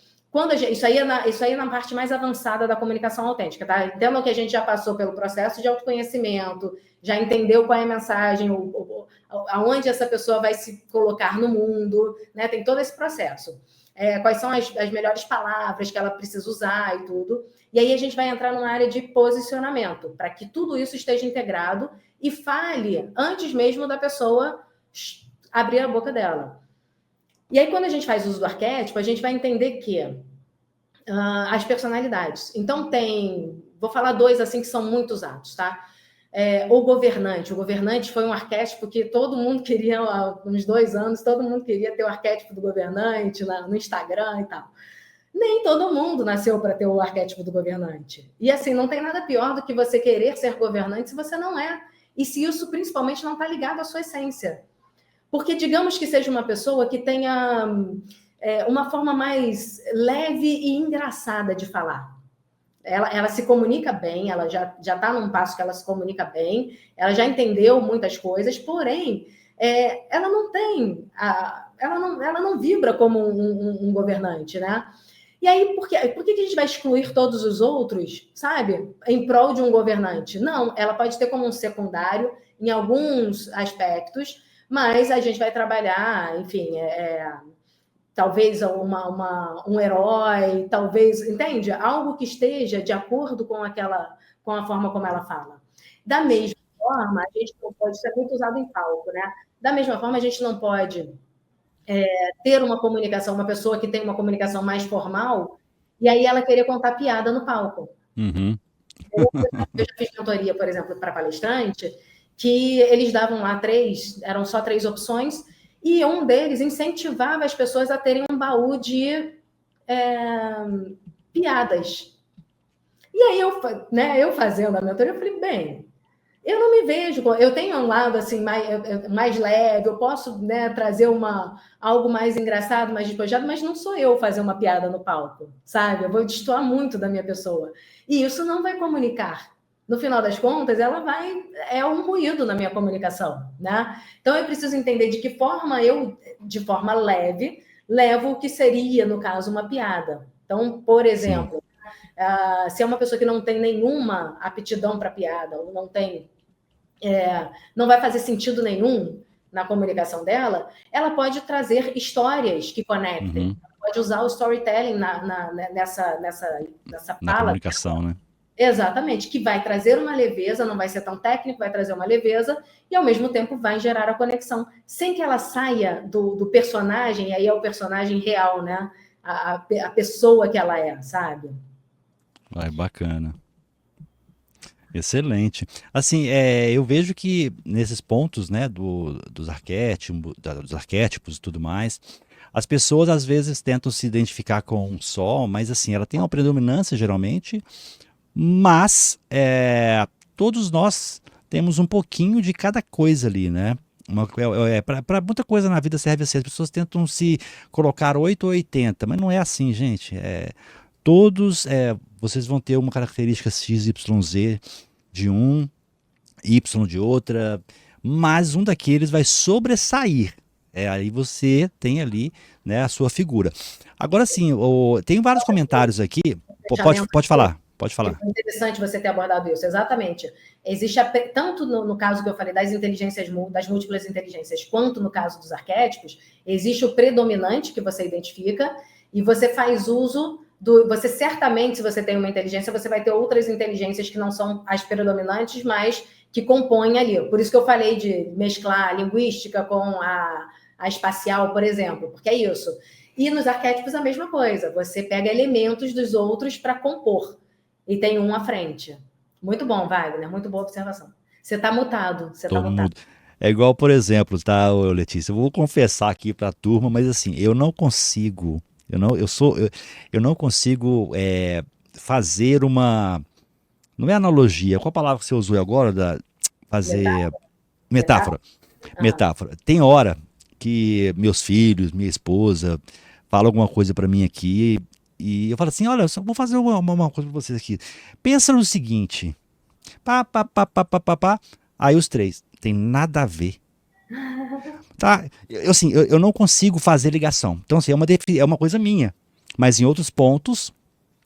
Isso aí é na parte mais avançada da comunicação autêntica, tá? Entendam que a gente já passou pelo processo de autoconhecimento, já entendeu qual é a mensagem, aonde essa pessoa vai se colocar no mundo, né? Tem todo esse processo. Quais são as melhores palavras que ela precisa usar e tudo. E aí a gente vai entrar numa área de posicionamento, para que tudo isso esteja integrado e fale antes mesmo da pessoa abrir a boca dela. E aí, quando a gente faz uso do arquétipo, a gente vai entender que as personalidades. Então, vou falar 2 assim que são muito usados, tá? O governante. O governante foi um arquétipo que todo mundo queria, há uns 2 anos, todo mundo queria ter o arquétipo do governante no Instagram e tal. Nem todo mundo nasceu para ter o arquétipo do governante. E assim, não tem nada pior do que você querer ser governante se você não é. E se isso principalmente não está ligado à sua essência. Porque digamos que seja uma pessoa que tenha uma forma mais leve e engraçada de falar. Ela se comunica bem, ela já está num passo que ela se comunica bem, ela já entendeu muitas coisas, porém, ela não tem, ela não vibra como um governante, né? E aí, por que a gente vai excluir todos os outros, sabe? Em prol de um governante? Não, ela pode ter como um secundário em alguns aspectos, mas a gente vai trabalhar, enfim, talvez um herói, talvez, entende? Algo que esteja de acordo com a forma como ela fala. Da mesma forma, a gente não pode, isso é muito usado em palco, né? Da mesma forma, a gente não pode ter uma comunicação, uma pessoa que tem uma comunicação mais formal, e aí ela querer contar piada no palco. Uhum. Eu já fiz mentoria, por exemplo, para palestrante, que eles davam lá eram só 3 opções, e um deles incentivava as pessoas a terem um baú de piadas. E aí eu fazendo a mentoria, eu falei, bem, eu não me vejo, eu tenho um lado assim mais leve, eu posso, né, trazer algo mais engraçado, mais despojado, mas não sou eu fazer uma piada no palco, sabe? Eu vou destoar muito da minha pessoa. E isso não vai comunicar. No final das contas, é um ruído na minha comunicação, né? Então eu preciso entender de que forma eu, de forma leve, levo o que seria, no caso, uma piada. Então, por exemplo, se é uma pessoa que não tem nenhuma aptidão para piada, ou não vai fazer sentido nenhum na comunicação dela, ela pode trazer histórias que conectem. Uhum. Ela pode usar o storytelling nessa Na fala. comunicação, né? Exatamente, que vai trazer uma leveza, não vai ser tão técnico, vai trazer uma leveza e ao mesmo tempo vai gerar a conexão, sem que ela saia do personagem, e aí é o personagem real, né? A pessoa que ela é, sabe? Vai, bacana. Excelente. Assim, eu vejo que nesses pontos, né, dos arquétipos e tudo mais, as pessoas às vezes tentam se identificar com um só, mas assim, ela tem uma predominância geralmente, mas todos nós temos um pouquinho de cada coisa ali, né? Para muita coisa na vida serve assim, as pessoas tentam se colocar 8 ou 80, mas não é assim, gente. Todos, vocês vão ter uma característica X, Y, Z de um, Y de outra, mas um daqueles vai sobressair. Aí você tem ali, né, a sua figura. Agora sim, tem vários comentários aqui. Pode falar, pode falar. É interessante você ter abordado isso, exatamente. Existe, tanto no caso que eu falei das inteligências, das múltiplas inteligências, quanto no caso dos arquétipos, existe o predominante que você identifica e você faz uso você certamente, se você tem uma inteligência, você vai ter outras inteligências que não são as predominantes, mas que compõem ali. Por isso que eu falei de mesclar a linguística com a espacial, por exemplo, porque é isso. E nos arquétipos a mesma coisa. Você pega elementos dos outros para compor e tem um à frente. Muito bom, Wagner. Muito boa observação. Você está mutado. Você está mutado. É igual, por exemplo, tá, Letícia? Eu vou confessar aqui para a turma, mas assim, eu não consigo. Eu não consigo fazer uma. Não é analogia. Qual a palavra que você usou agora? Fazer. Metáfora. Metáfora. Tem hora que meus filhos, minha esposa, falam alguma coisa para mim aqui e eu falo assim: olha, eu só vou fazer uma coisa para vocês aqui. Pensa no seguinte. Pá, pá, pá, pá, pá, pá, pá. Aí os três. Tem nada a ver. Tá? Eu não consigo fazer ligação. Então, assim, é uma coisa minha. Mas em outros pontos,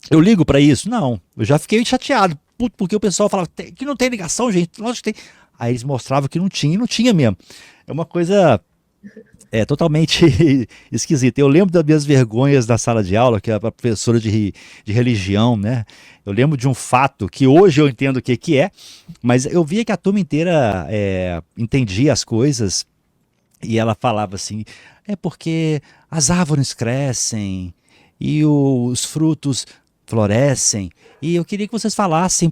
eu ligo para isso? Não. Eu já fiquei chateado. Porque o pessoal falava que não tem ligação, gente. Lógico que tem. Aí eles mostravam que não tinha e não tinha mesmo. É uma coisa totalmente esquisita. Eu lembro das minhas vergonhas da sala de aula, que era professora de religião, né? Eu lembro de um fato que hoje eu entendo o que é, mas eu via que a turma inteira entendia as coisas e ela falava assim: é porque as árvores crescem e os frutos florescem. E eu queria que vocês falassem,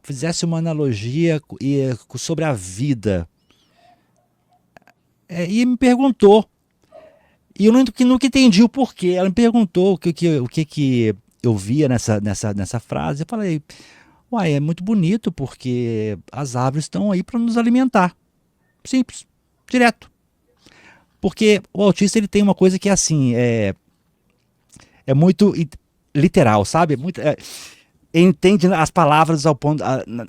fizessem uma analogia sobre a vida. E me perguntou. E eu nunca entendi o porquê. Ela me perguntou o que eu via nessa frase. Eu falei: uai, é muito bonito porque as árvores estão aí para nos alimentar. Simples, direto. Porque o autista ele tem uma coisa que é assim, é muito literal, sabe? Entende as palavras ao ponto,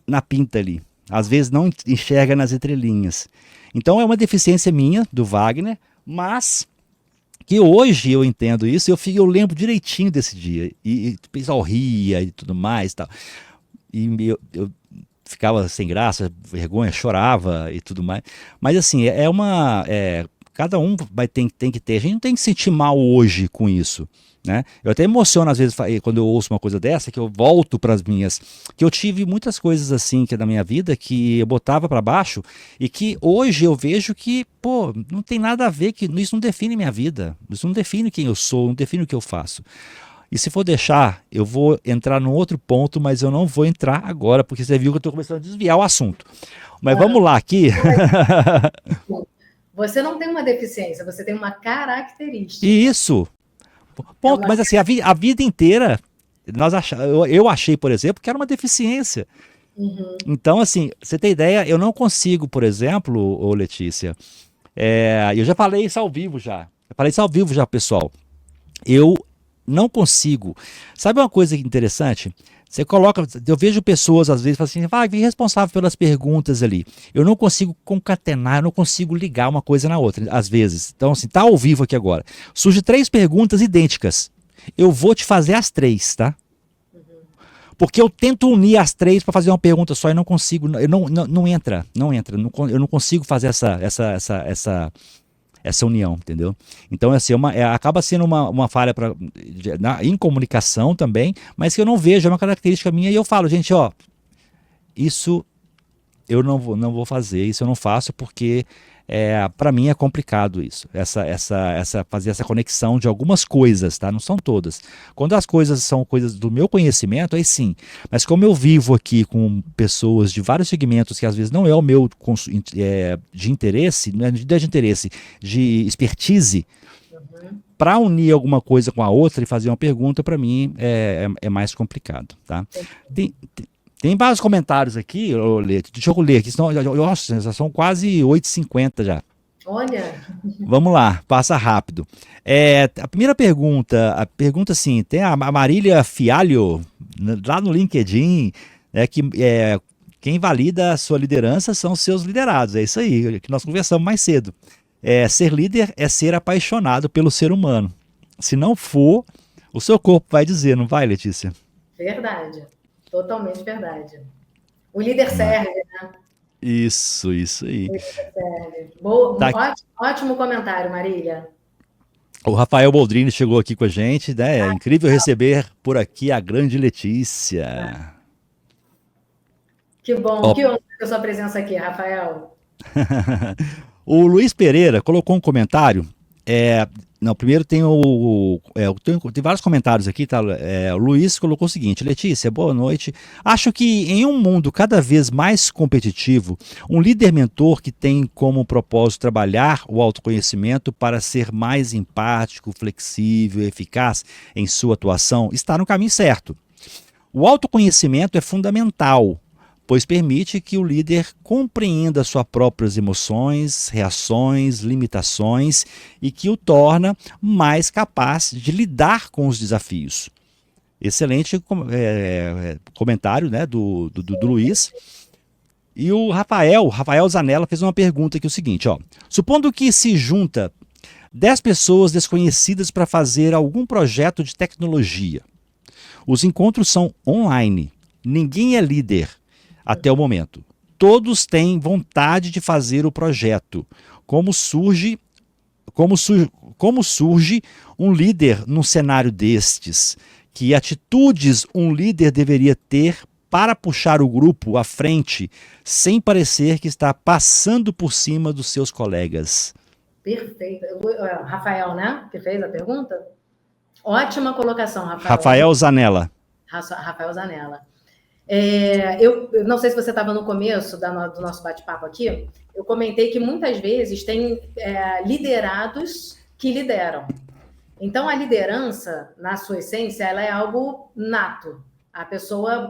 na pinta ali. Às vezes não enxerga nas entrelinhas. Então é uma deficiência minha, do Wagner, mas que hoje eu entendo isso, eu lembro direitinho desse dia. E o pessoal ria e tudo mais. Tal. E eu ficava sem graça, vergonha, chorava e tudo mais. Mas assim, cada um tem que ter. A gente não tem que se sentir mal hoje com isso. Né? Eu até emociono às vezes quando eu ouço uma coisa dessa, que eu volto para as minhas, que eu tive muitas coisas assim que na minha vida que eu botava para baixo e que hoje eu vejo que, pô, não tem nada a ver, que isso não define minha vida, isso não define quem eu sou, não define o que eu faço. E se for deixar, eu vou entrar num outro ponto, mas eu não vou entrar agora, porque você viu que eu estou começando a desviar o assunto. Mas vamos lá aqui. Você não tem uma deficiência, você tem uma característica. Isso. Ponto, mas assim, a vida inteira, eu achei, por exemplo, que era uma deficiência. Uhum. Então, assim, você tem ideia, eu não consigo, por exemplo, Letícia, eu já falei isso ao vivo já. Eu falei isso ao vivo já, pessoal. Eu não consigo. Sabe uma coisa interessante? Você coloca, eu vejo pessoas às vezes falando assim, vai, vem responsável pelas perguntas ali. Eu não consigo concatenar, eu não consigo ligar uma coisa na outra, às vezes. Então, assim, tá ao vivo aqui agora. Surge 3 perguntas idênticas. Eu vou te fazer as 3, tá? Porque eu tento unir as 3 para fazer uma pergunta só e não consigo, não entra, eu não consigo fazer essa essa união, entendeu? Então, assim, acaba sendo uma falha em comunicação também, mas que eu não vejo, é uma característica minha, e eu falo, gente, ó, isso eu não vou fazer, isso eu não faço porque para mim é complicado isso, fazer essa conexão de algumas coisas, tá? Não são todas. Quando as coisas são coisas do meu conhecimento, aí sim. Mas como eu vivo aqui com pessoas de vários segmentos que às vezes não é o meu de interesse, não é de interesse, de expertise, para unir alguma coisa com a outra e fazer uma pergunta, para mim é mais complicado, tá? Tem vários comentários aqui, deixa eu ler aqui, senão, nossa, já são quase 8h50 já. Olha. Vamos lá, passa rápido. A primeira pergunta assim, tem a Marília Fialho, lá no LinkedIn, quem valida a sua liderança são os seus liderados, é isso aí, que nós conversamos mais cedo. Ser líder é ser apaixonado pelo ser humano. Se não for, o seu corpo vai dizer, não vai, Letícia? Verdade. Totalmente verdade. O líder serve, né? Isso aí. O líder serve. Ótimo comentário, Marília. O Rafael Boldrini chegou aqui com a gente, né? É incrível receber por aqui a grande Letícia. Que bom, que honra a sua presença aqui, Rafael. O Luiz Pereira colocou um comentário. Não, primeiro tem tem vários comentários aqui, tá? O Luiz colocou o seguinte: Letícia, boa noite. Acho que em um mundo cada vez mais competitivo, um líder mentor que tem como propósito trabalhar o autoconhecimento para ser mais empático, flexível e eficaz em sua atuação está no caminho certo. O autoconhecimento é fundamental, pois permite que o líder compreenda suas próprias emoções, reações, limitações e que o torna mais capaz de lidar com os desafios. Excelente comentário, né, do Luiz. E o Rafael Zanella fez uma pergunta aqui, o seguinte, ó. Supondo que se junta 10 pessoas desconhecidas para fazer algum projeto de tecnologia. Os encontros são online. Ninguém é líder até o momento. Todos têm vontade de fazer o projeto. Como surge um líder num cenário destes? Que atitudes um líder deveria ter para puxar o grupo à frente, sem parecer que está passando por cima dos seus colegas? Perfeito. Rafael, né? Que fez a pergunta? Ótima colocação, Rafael. Rafael Zanella. Rafael Zanella. Eu não sei se você estava no começo do nosso bate-papo aqui, eu comentei que muitas vezes tem liderados que lideram. Então, a liderança, na sua essência, ela é algo nato. A pessoa,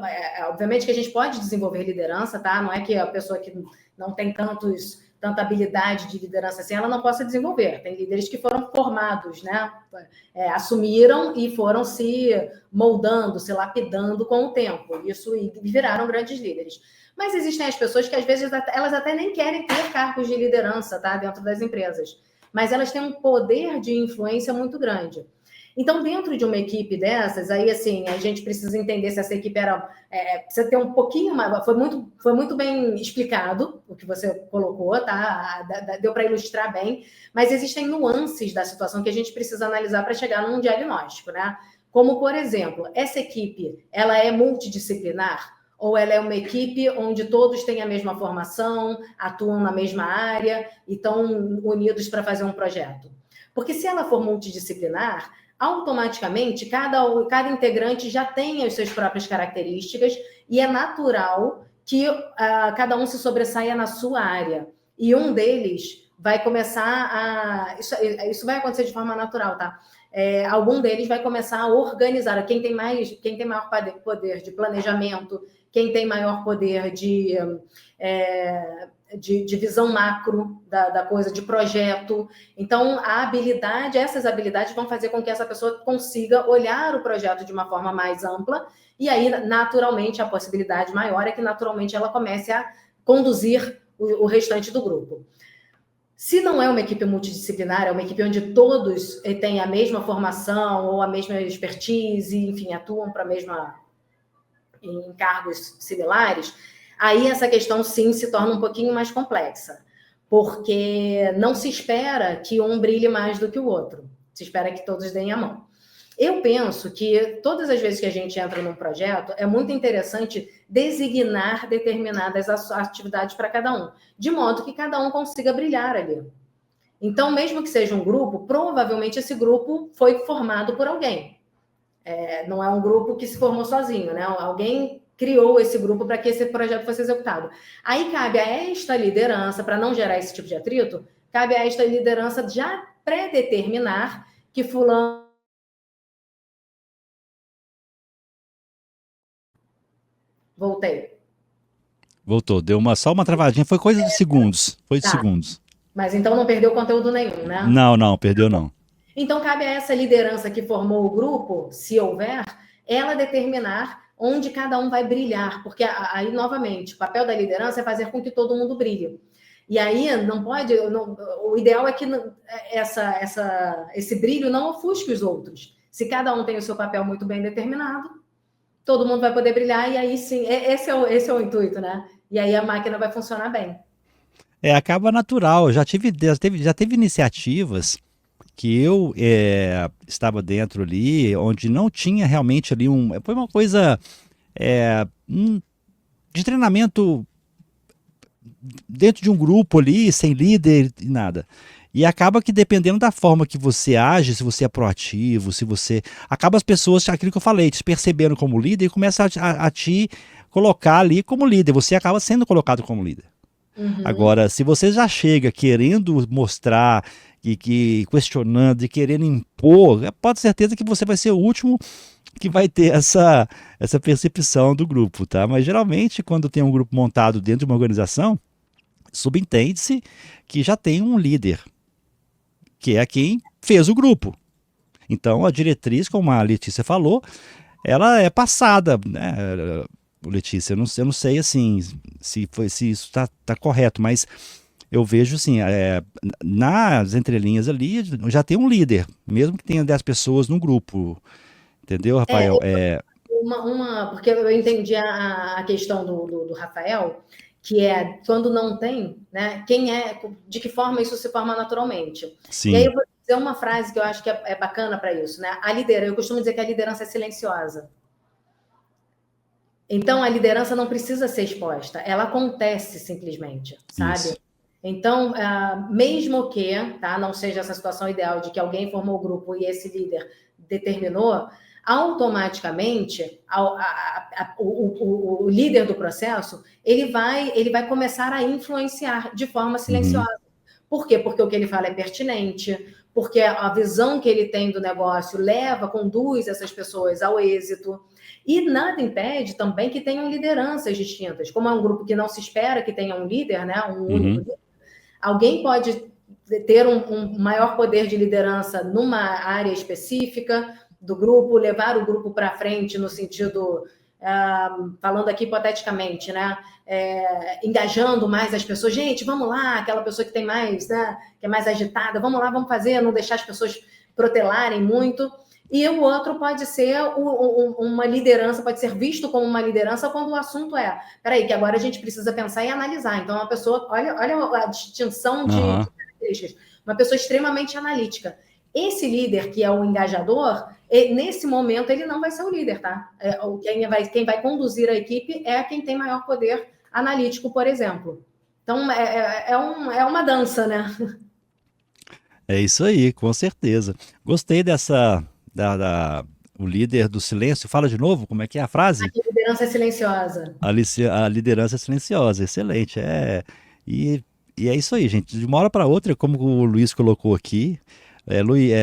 obviamente que a gente pode desenvolver liderança, tá? Não é que a pessoa que não tem tanta habilidade de liderança assim, ela não possa desenvolver. Tem líderes que foram formados, né? Assumiram e foram se moldando, se lapidando com o tempo. Isso, e viraram grandes líderes. Mas existem as pessoas que, às vezes, elas até nem querem ter cargos de liderança, tá? Dentro das empresas. Mas elas têm um poder de influência muito grande. Então, dentro de uma equipe dessas, aí, assim, a gente precisa entender se essa equipe precisa ter um pouquinho mais... Foi muito bem explicado o que você colocou, tá? Deu para ilustrar bem, mas existem nuances da situação que a gente precisa analisar para chegar num diagnóstico, né? Como, por exemplo, essa equipe, ela é multidisciplinar? Ou ela é uma equipe onde todos têm a mesma formação, atuam na mesma área e estão unidos para fazer um projeto? Porque se ela for multidisciplinar, automaticamente cada integrante já tem as suas próprias características e é natural que cada um se sobressaia na sua área. E um deles vai começar Isso vai acontecer de forma natural, tá? Algum deles vai começar a organizar. Quem tem maior poder de planejamento, quem tem maior poder de visão macro da coisa, de projeto. Então, essas habilidades vão fazer com que essa pessoa consiga olhar o projeto de uma forma mais ampla, e aí, naturalmente, a possibilidade maior é que, naturalmente, ela comece a conduzir o restante do grupo. Se não é uma equipe multidisciplinar, é uma equipe onde todos têm a mesma formação ou a mesma expertise, enfim, atuam em cargos similares, aí essa questão, sim, se torna um pouquinho mais complexa. porque não se espera que um brilhe mais do que o outro, se espera que todos deem a mão. Eu penso que todas as vezes que a gente entra num projeto, é muito interessante designar determinadas atividades para cada um, de modo que cada um consiga brilhar ali. Então, mesmo que seja um grupo, provavelmente esse grupo foi formado por alguém. Não é um grupo que se formou sozinho, né? Alguém criou esse grupo para que esse projeto fosse executado. Aí cabe a esta liderança, para não gerar esse tipo de atrito, cabe a esta liderança já pré-determinar que fulano... Voltei. Voltou, deu só uma travadinha, foi coisa de segundos, foi de Tá. segundos. Mas então não perdeu conteúdo nenhum, né? Não, perdeu não. Então cabe a essa liderança que formou o grupo, se houver, ela determinar onde cada um vai brilhar, porque aí, novamente, o papel da liderança é fazer com que todo mundo brilhe. E aí não pode, o ideal é que esse brilho não ofusque os outros. Se cada um tem o seu papel muito bem determinado, todo mundo vai poder brilhar, e aí sim, esse é o intuito, né? E aí a máquina vai funcionar bem. Acaba natural. Já teve iniciativas que eu estava dentro ali, onde não tinha realmente ali foi uma coisa de treinamento dentro de um grupo ali, sem líder e nada. E acaba que dependendo da forma que você age, se você é proativo, se você... Acaba as pessoas, aquilo que eu falei, te percebendo como líder e começa a te colocar ali como líder. Você acaba sendo colocado como líder. Uhum. Agora, se você já chega querendo mostrar e questionando e querendo impor, pode ter certeza que você vai ser o último que vai ter essa percepção do grupo, tá? Mas geralmente, quando tem um grupo montado dentro de uma organização, subentende-se que já tem um líder, que é quem fez o grupo. Então, a diretriz, como a Letícia falou, ela é passada, né? Letícia, eu não sei assim se isso está correto, mas eu vejo assim, nas entrelinhas ali já tem um líder, mesmo que tenha 10 pessoas no grupo, entendeu, Rafael? Porque eu entendi a questão do Rafael, que é quando não tem, né? De que forma isso se forma naturalmente. Sim. E aí eu vou dizer uma frase que eu acho que é bacana para isso, né? Eu costumo dizer que a liderança é silenciosa. Então, a liderança não precisa ser exposta, ela acontece simplesmente, sabe? Isso. Então, mesmo que não seja essa situação ideal de que alguém formou o grupo e esse líder determinou, automaticamente, o líder do processo, ele vai começar a influenciar de forma silenciosa. Uhum. Por quê? Porque o que ele fala é pertinente, porque a visão que ele tem do negócio conduz essas pessoas ao êxito. E nada impede também que tenham lideranças distintas. Como é um grupo que não se espera que tenha um líder, né, único líder, alguém pode ter um maior poder de liderança numa área específica do grupo, levar o grupo para frente no sentido, falando aqui hipoteticamente, né, engajando mais as pessoas. Gente, vamos lá, aquela pessoa que tem mais, né, que é mais agitada, vamos lá, vamos fazer, não deixar as pessoas protelarem muito. E o outro pode ser uma liderança, pode ser visto como uma liderança quando o assunto peraí, que agora a gente precisa pensar e analisar. Então, uma pessoa, olha a distinção de características, uma pessoa extremamente analítica. Esse líder, que é o engajador, nesse momento, ele não vai ser o líder, tá? Quem vai conduzir a equipe é quem tem maior poder analítico, por exemplo. Então, é uma dança, né? É isso aí, com certeza. Gostei dessa... o líder do silêncio. Fala de novo, como é que é a frase? A liderança é silenciosa. A liderança é silenciosa, excelente. E é isso aí, gente. De uma hora para outra, como o Luiz colocou aqui,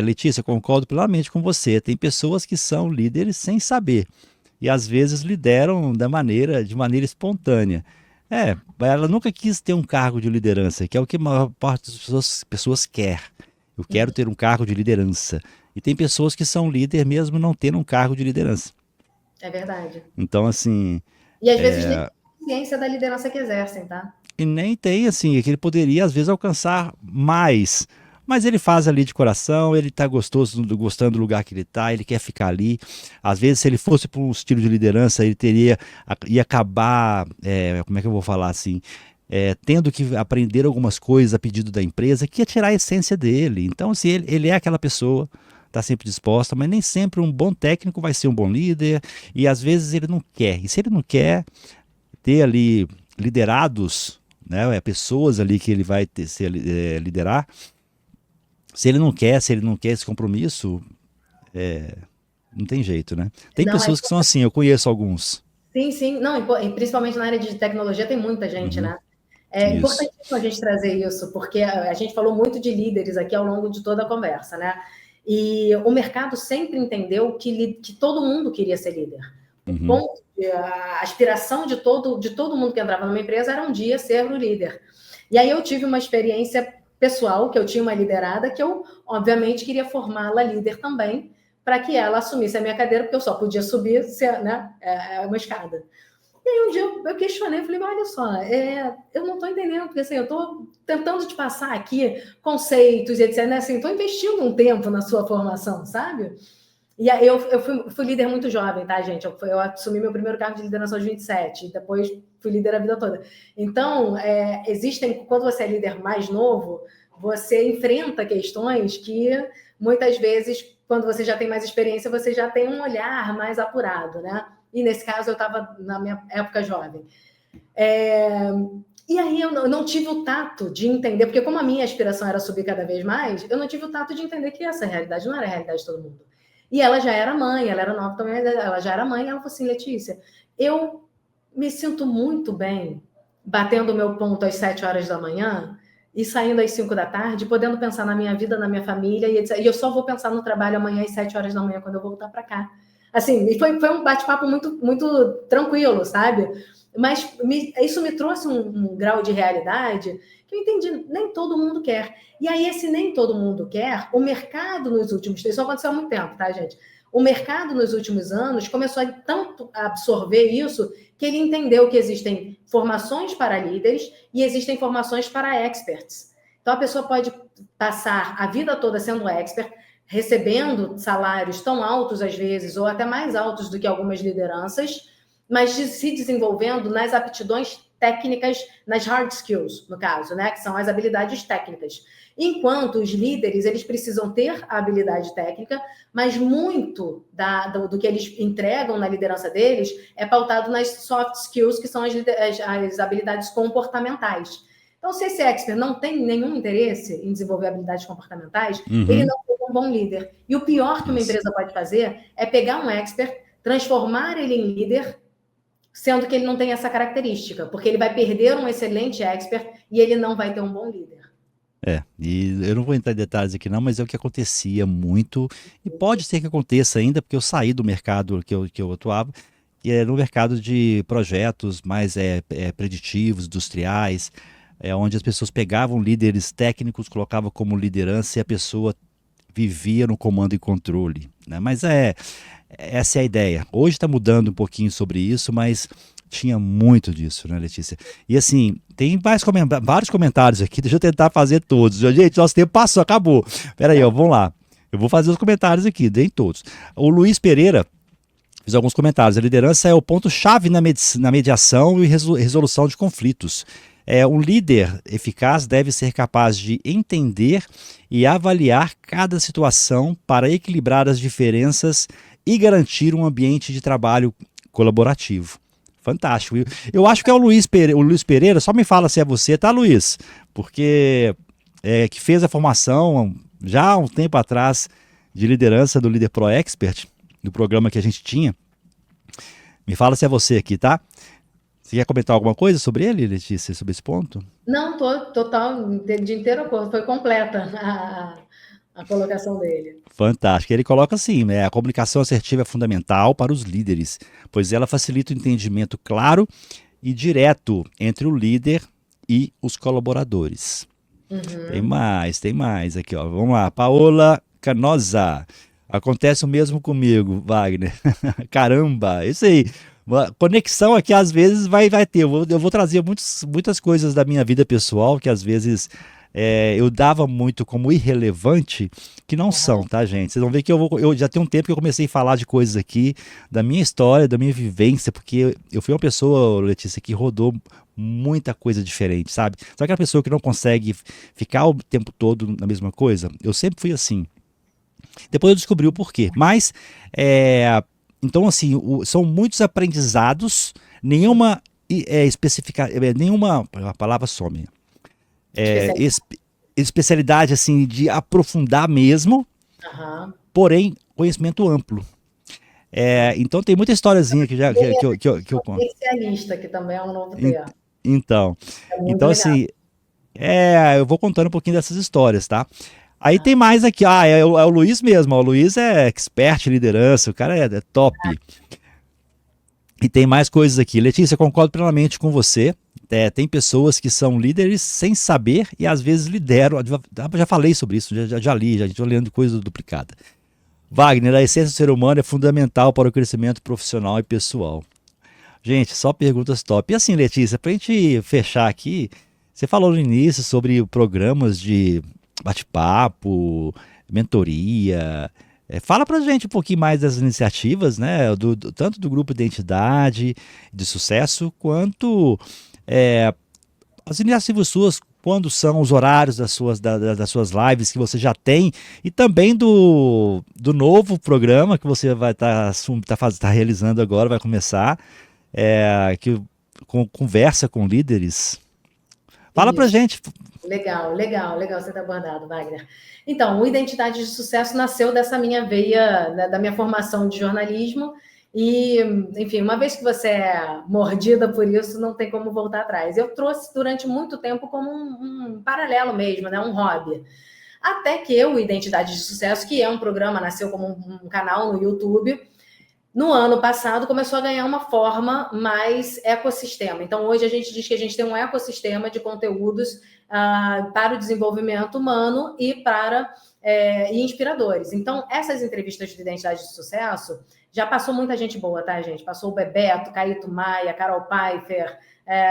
Letícia, concordo plenamente com você. Tem pessoas que são líderes sem saber. E às vezes lideram de maneira espontânea. Ela nunca quis ter um cargo de liderança, que é o que a maior parte das pessoas quer. Eu quero ter um cargo de liderança. E tem pessoas que são líder mesmo não tendo um cargo de liderança. É verdade. Então, assim... E às vezes nem tem consciência da liderança que exercem, tá? E nem tem, assim, que ele poderia, às vezes, alcançar mais. Mas ele faz ali de coração, ele está gostando do lugar que ele está, ele quer ficar ali. Às vezes, se ele fosse para um estilo de liderança, ele ia acabar... como é que eu vou falar assim? tendo que aprender algumas coisas a pedido da empresa, que ia tirar a essência dele. Então, assim, ele é aquela pessoa, está sempre disposta, mas nem sempre um bom técnico vai ser um bom líder, e às vezes ele não quer. E se ele não quer ter ali liderados, né, pessoas ali que ele vai liderar, se ele não quer esse compromisso, não tem jeito, né? Tem Não, pessoas que são assim, eu conheço alguns. sim, sim. Não, e principalmente na área de tecnologia tem muita gente, Uhum, né? É isso. importantíssimo a gente trazer isso, porque a gente falou muito de líderes aqui ao longo de toda a conversa, né? E o mercado sempre entendeu que todo mundo queria ser líder. O Uhum, ponto, a aspiração de todo mundo que entrava numa empresa era um dia ser o líder. E aí eu tive uma experiência pessoal, que eu tinha uma liderada, que eu, obviamente, queria formá-la líder também, para que ela assumisse a minha cadeira, porque eu só podia subir, né, uma escada. E aí um dia eu questionei, eu falei, mas olha só, eu não estou entendendo, porque assim, eu estou tentando te passar aqui conceitos, etc, né? Assim, estou investindo um tempo na sua formação, sabe? E aí eu fui líder muito jovem, tá, gente? Eu assumi meu primeiro cargo de liderança aos 27, e depois fui líder a vida toda. Então, quando você é líder mais novo, você enfrenta questões que muitas vezes, quando você já tem mais experiência, você já tem um olhar mais apurado, né? E nesse caso eu estava na minha época jovem. E aí eu não tive o tato de entender, porque como a minha aspiração era subir cada vez mais, eu não tive o tato de entender que essa realidade não era a realidade de todo mundo. E ela já era mãe, ela era nova também, ela já era mãe, ela falou assim, Letícia, eu me sinto muito bem batendo o meu ponto às 7 horas da manhã e saindo às 5 da tarde, podendo pensar na minha vida, na minha família, e eu só vou pensar no trabalho amanhã às 7 horas da manhã, quando eu voltar para cá. Assim, e foi um bate-papo muito, muito tranquilo, sabe? Mas isso me trouxe um grau de realidade que eu entendi, nem todo mundo quer. E aí, esse nem todo mundo quer, o mercado nos últimos... Isso aconteceu há muito tempo, tá, gente? O mercado nos últimos anos começou a tanto absorver isso que ele entendeu que existem formações para líderes e existem formações para experts. Então, a pessoa pode passar a vida toda sendo expert, recebendo salários tão altos às vezes, ou até mais altos do que algumas lideranças, mas se desenvolvendo nas aptidões técnicas, nas hard skills, no caso, né, que são as habilidades técnicas. Enquanto os líderes, eles precisam ter a habilidade técnica, mas muito do que eles entregam na liderança deles é pautado nas soft skills, que são as habilidades comportamentais. Então, se esse expert não tem nenhum interesse em desenvolver habilidades comportamentais, ele uhum, não é um bom líder. E o pior que uma isso. empresa pode fazer é pegar um expert, transformar ele em líder, sendo que ele não tem essa característica, porque ele vai perder um excelente expert e ele não vai ter um bom líder. E eu não vou entrar em detalhes aqui não, mas é o que acontecia muito, e pode ser que aconteça ainda, porque eu saí do mercado que eu atuava, que é no mercado de projetos mais preditivos, industriais, onde as pessoas pegavam líderes técnicos, colocavam como liderança e a pessoa vivia no comando e controle, né? Mas essa é a ideia. Hoje está mudando um pouquinho sobre isso, mas tinha muito disso, né, Letícia? E assim, tem vários comentários aqui, deixa eu tentar fazer todos. Gente, nosso tempo passou, acabou. Peraí, ó, vamos lá. Eu vou fazer os comentários aqui, nem todos. O Luiz Pereira fez alguns comentários. A liderança é o ponto-chave na mediação e resolução de conflitos. Um líder eficaz deve ser capaz de entender e avaliar cada situação para equilibrar as diferenças e garantir um ambiente de trabalho colaborativo. Fantástico. Eu acho que é o Luiz Pereira, só me fala se é você, tá, Luiz? Porque que fez a formação já há um tempo atrás de liderança do Líder Pro Expert, do programa que a gente tinha. Me fala se é você aqui, tá? Você quer comentar alguma coisa sobre ele, Letícia, sobre esse ponto? Não, tô total, de inteiro acordo, foi completa a colocação dele. Fantástico. Ele coloca assim, né? A comunicação assertiva é fundamental para os líderes, pois ela facilita o entendimento claro e direto entre o líder e os colaboradores. Uhum. Tem mais aqui, ó. Vamos lá. Paola Canosa. Acontece o mesmo comigo, Wagner. Caramba, isso aí. Uma conexão aqui às vezes vai ter. Eu vou trazer muitas coisas da minha vida pessoal que às vezes eu dava muito como irrelevante, que não são, tá, gente? Vocês vão ver que eu já tenho um tempo que eu comecei a falar de coisas aqui, da minha história, da minha vivência, porque eu fui uma pessoa, Letícia, que rodou muita coisa diferente, sabe? Sabe aquela pessoa que não consegue ficar o tempo todo na mesma coisa? Eu sempre fui assim. Depois eu descobri o porquê. Mas, então, assim, são muitos aprendizados, nenhuma nenhuma, a palavra some, é, Especial. espe- especialidade, assim, de aprofundar mesmo, Aham. porém, conhecimento amplo. Então, tem muita historiazinha que, já, que eu conto. Especialista, que também é um novo En- termo. Então, É muito então, legal. assim, eu vou contando um pouquinho dessas histórias, tá? Aí tem Aham. mais aqui, é o Luiz mesmo, ó, o Luiz é expert em liderança, o cara é top. E tem mais coisas aqui. Letícia, eu concordo plenamente com você. Tem pessoas que são líderes sem saber e às vezes lideram. Já falei sobre isso, já li, já estou lendo coisa duplicada. Wagner, a essência do ser humano é fundamental para o crescimento profissional e pessoal. Gente, só perguntas top. E assim, Letícia, para a gente fechar aqui, você falou no início sobre programas de bate-papo, mentoria. Fala pra gente um pouquinho mais das iniciativas, né? Tanto do grupo Identidade de Sucesso, quanto as iniciativas suas, quando são os horários das suas lives que você já tem, e também do novo programa que você vai tá realizando agora, vai começar, que conversa com líderes. Fala pra Isso. gente. Legal, legal, legal você ter abordado, Wagner. Então, o Identidade de Sucesso nasceu dessa minha veia, da minha formação de jornalismo. E, enfim, uma vez que você é mordida por isso, não tem como voltar atrás. Eu trouxe durante muito tempo como um paralelo mesmo, né? Um hobby. Até que o Identidade de Sucesso, que é um programa, nasceu como um canal no YouTube, no ano passado começou a ganhar uma forma mais ecossistema. Então, hoje a gente diz que a gente tem um ecossistema de conteúdos para o desenvolvimento humano e para inspiradores. Então, essas entrevistas de identidade de sucesso já passou muita gente boa, tá, gente? Passou o Bebeto, Caíto Maia, Carol Pfeiffer,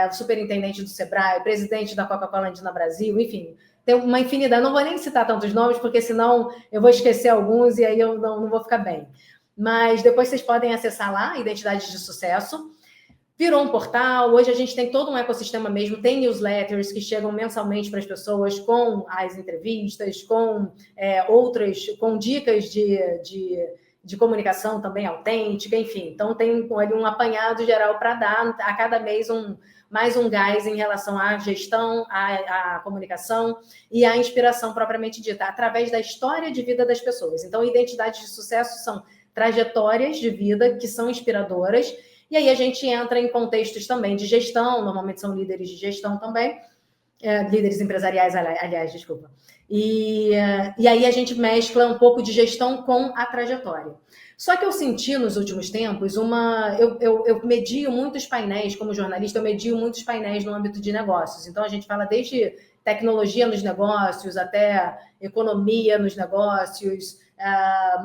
o superintendente do Sebrae, presidente da Coca-Cola Andina Brasil, enfim, tem uma infinidade. Não vou nem citar tantos nomes, porque senão eu vou esquecer alguns e aí eu não vou ficar bem. Mas depois vocês podem acessar lá, Identidade de Sucesso. Virou um portal, hoje a gente tem todo um ecossistema mesmo, tem newsletters que chegam mensalmente para as pessoas com as entrevistas, com outras, com dicas de comunicação também autêntica, enfim. Então tem ali um apanhado geral para dar a cada mês mais um gás em relação à gestão, à comunicação e à inspiração propriamente dita, através da história de vida das pessoas. Então, identidades de sucesso são trajetórias de vida que são inspiradoras, e aí a gente entra em contextos também de gestão, normalmente são líderes de gestão também, líderes empresariais, aliás, desculpa. E aí a gente mescla um pouco de gestão com a trajetória. Só que eu senti nos últimos tempos eu medio muitos painéis, como jornalista, eu medio muitos painéis no âmbito de negócios. Então a gente fala desde tecnologia nos negócios, até economia nos negócios,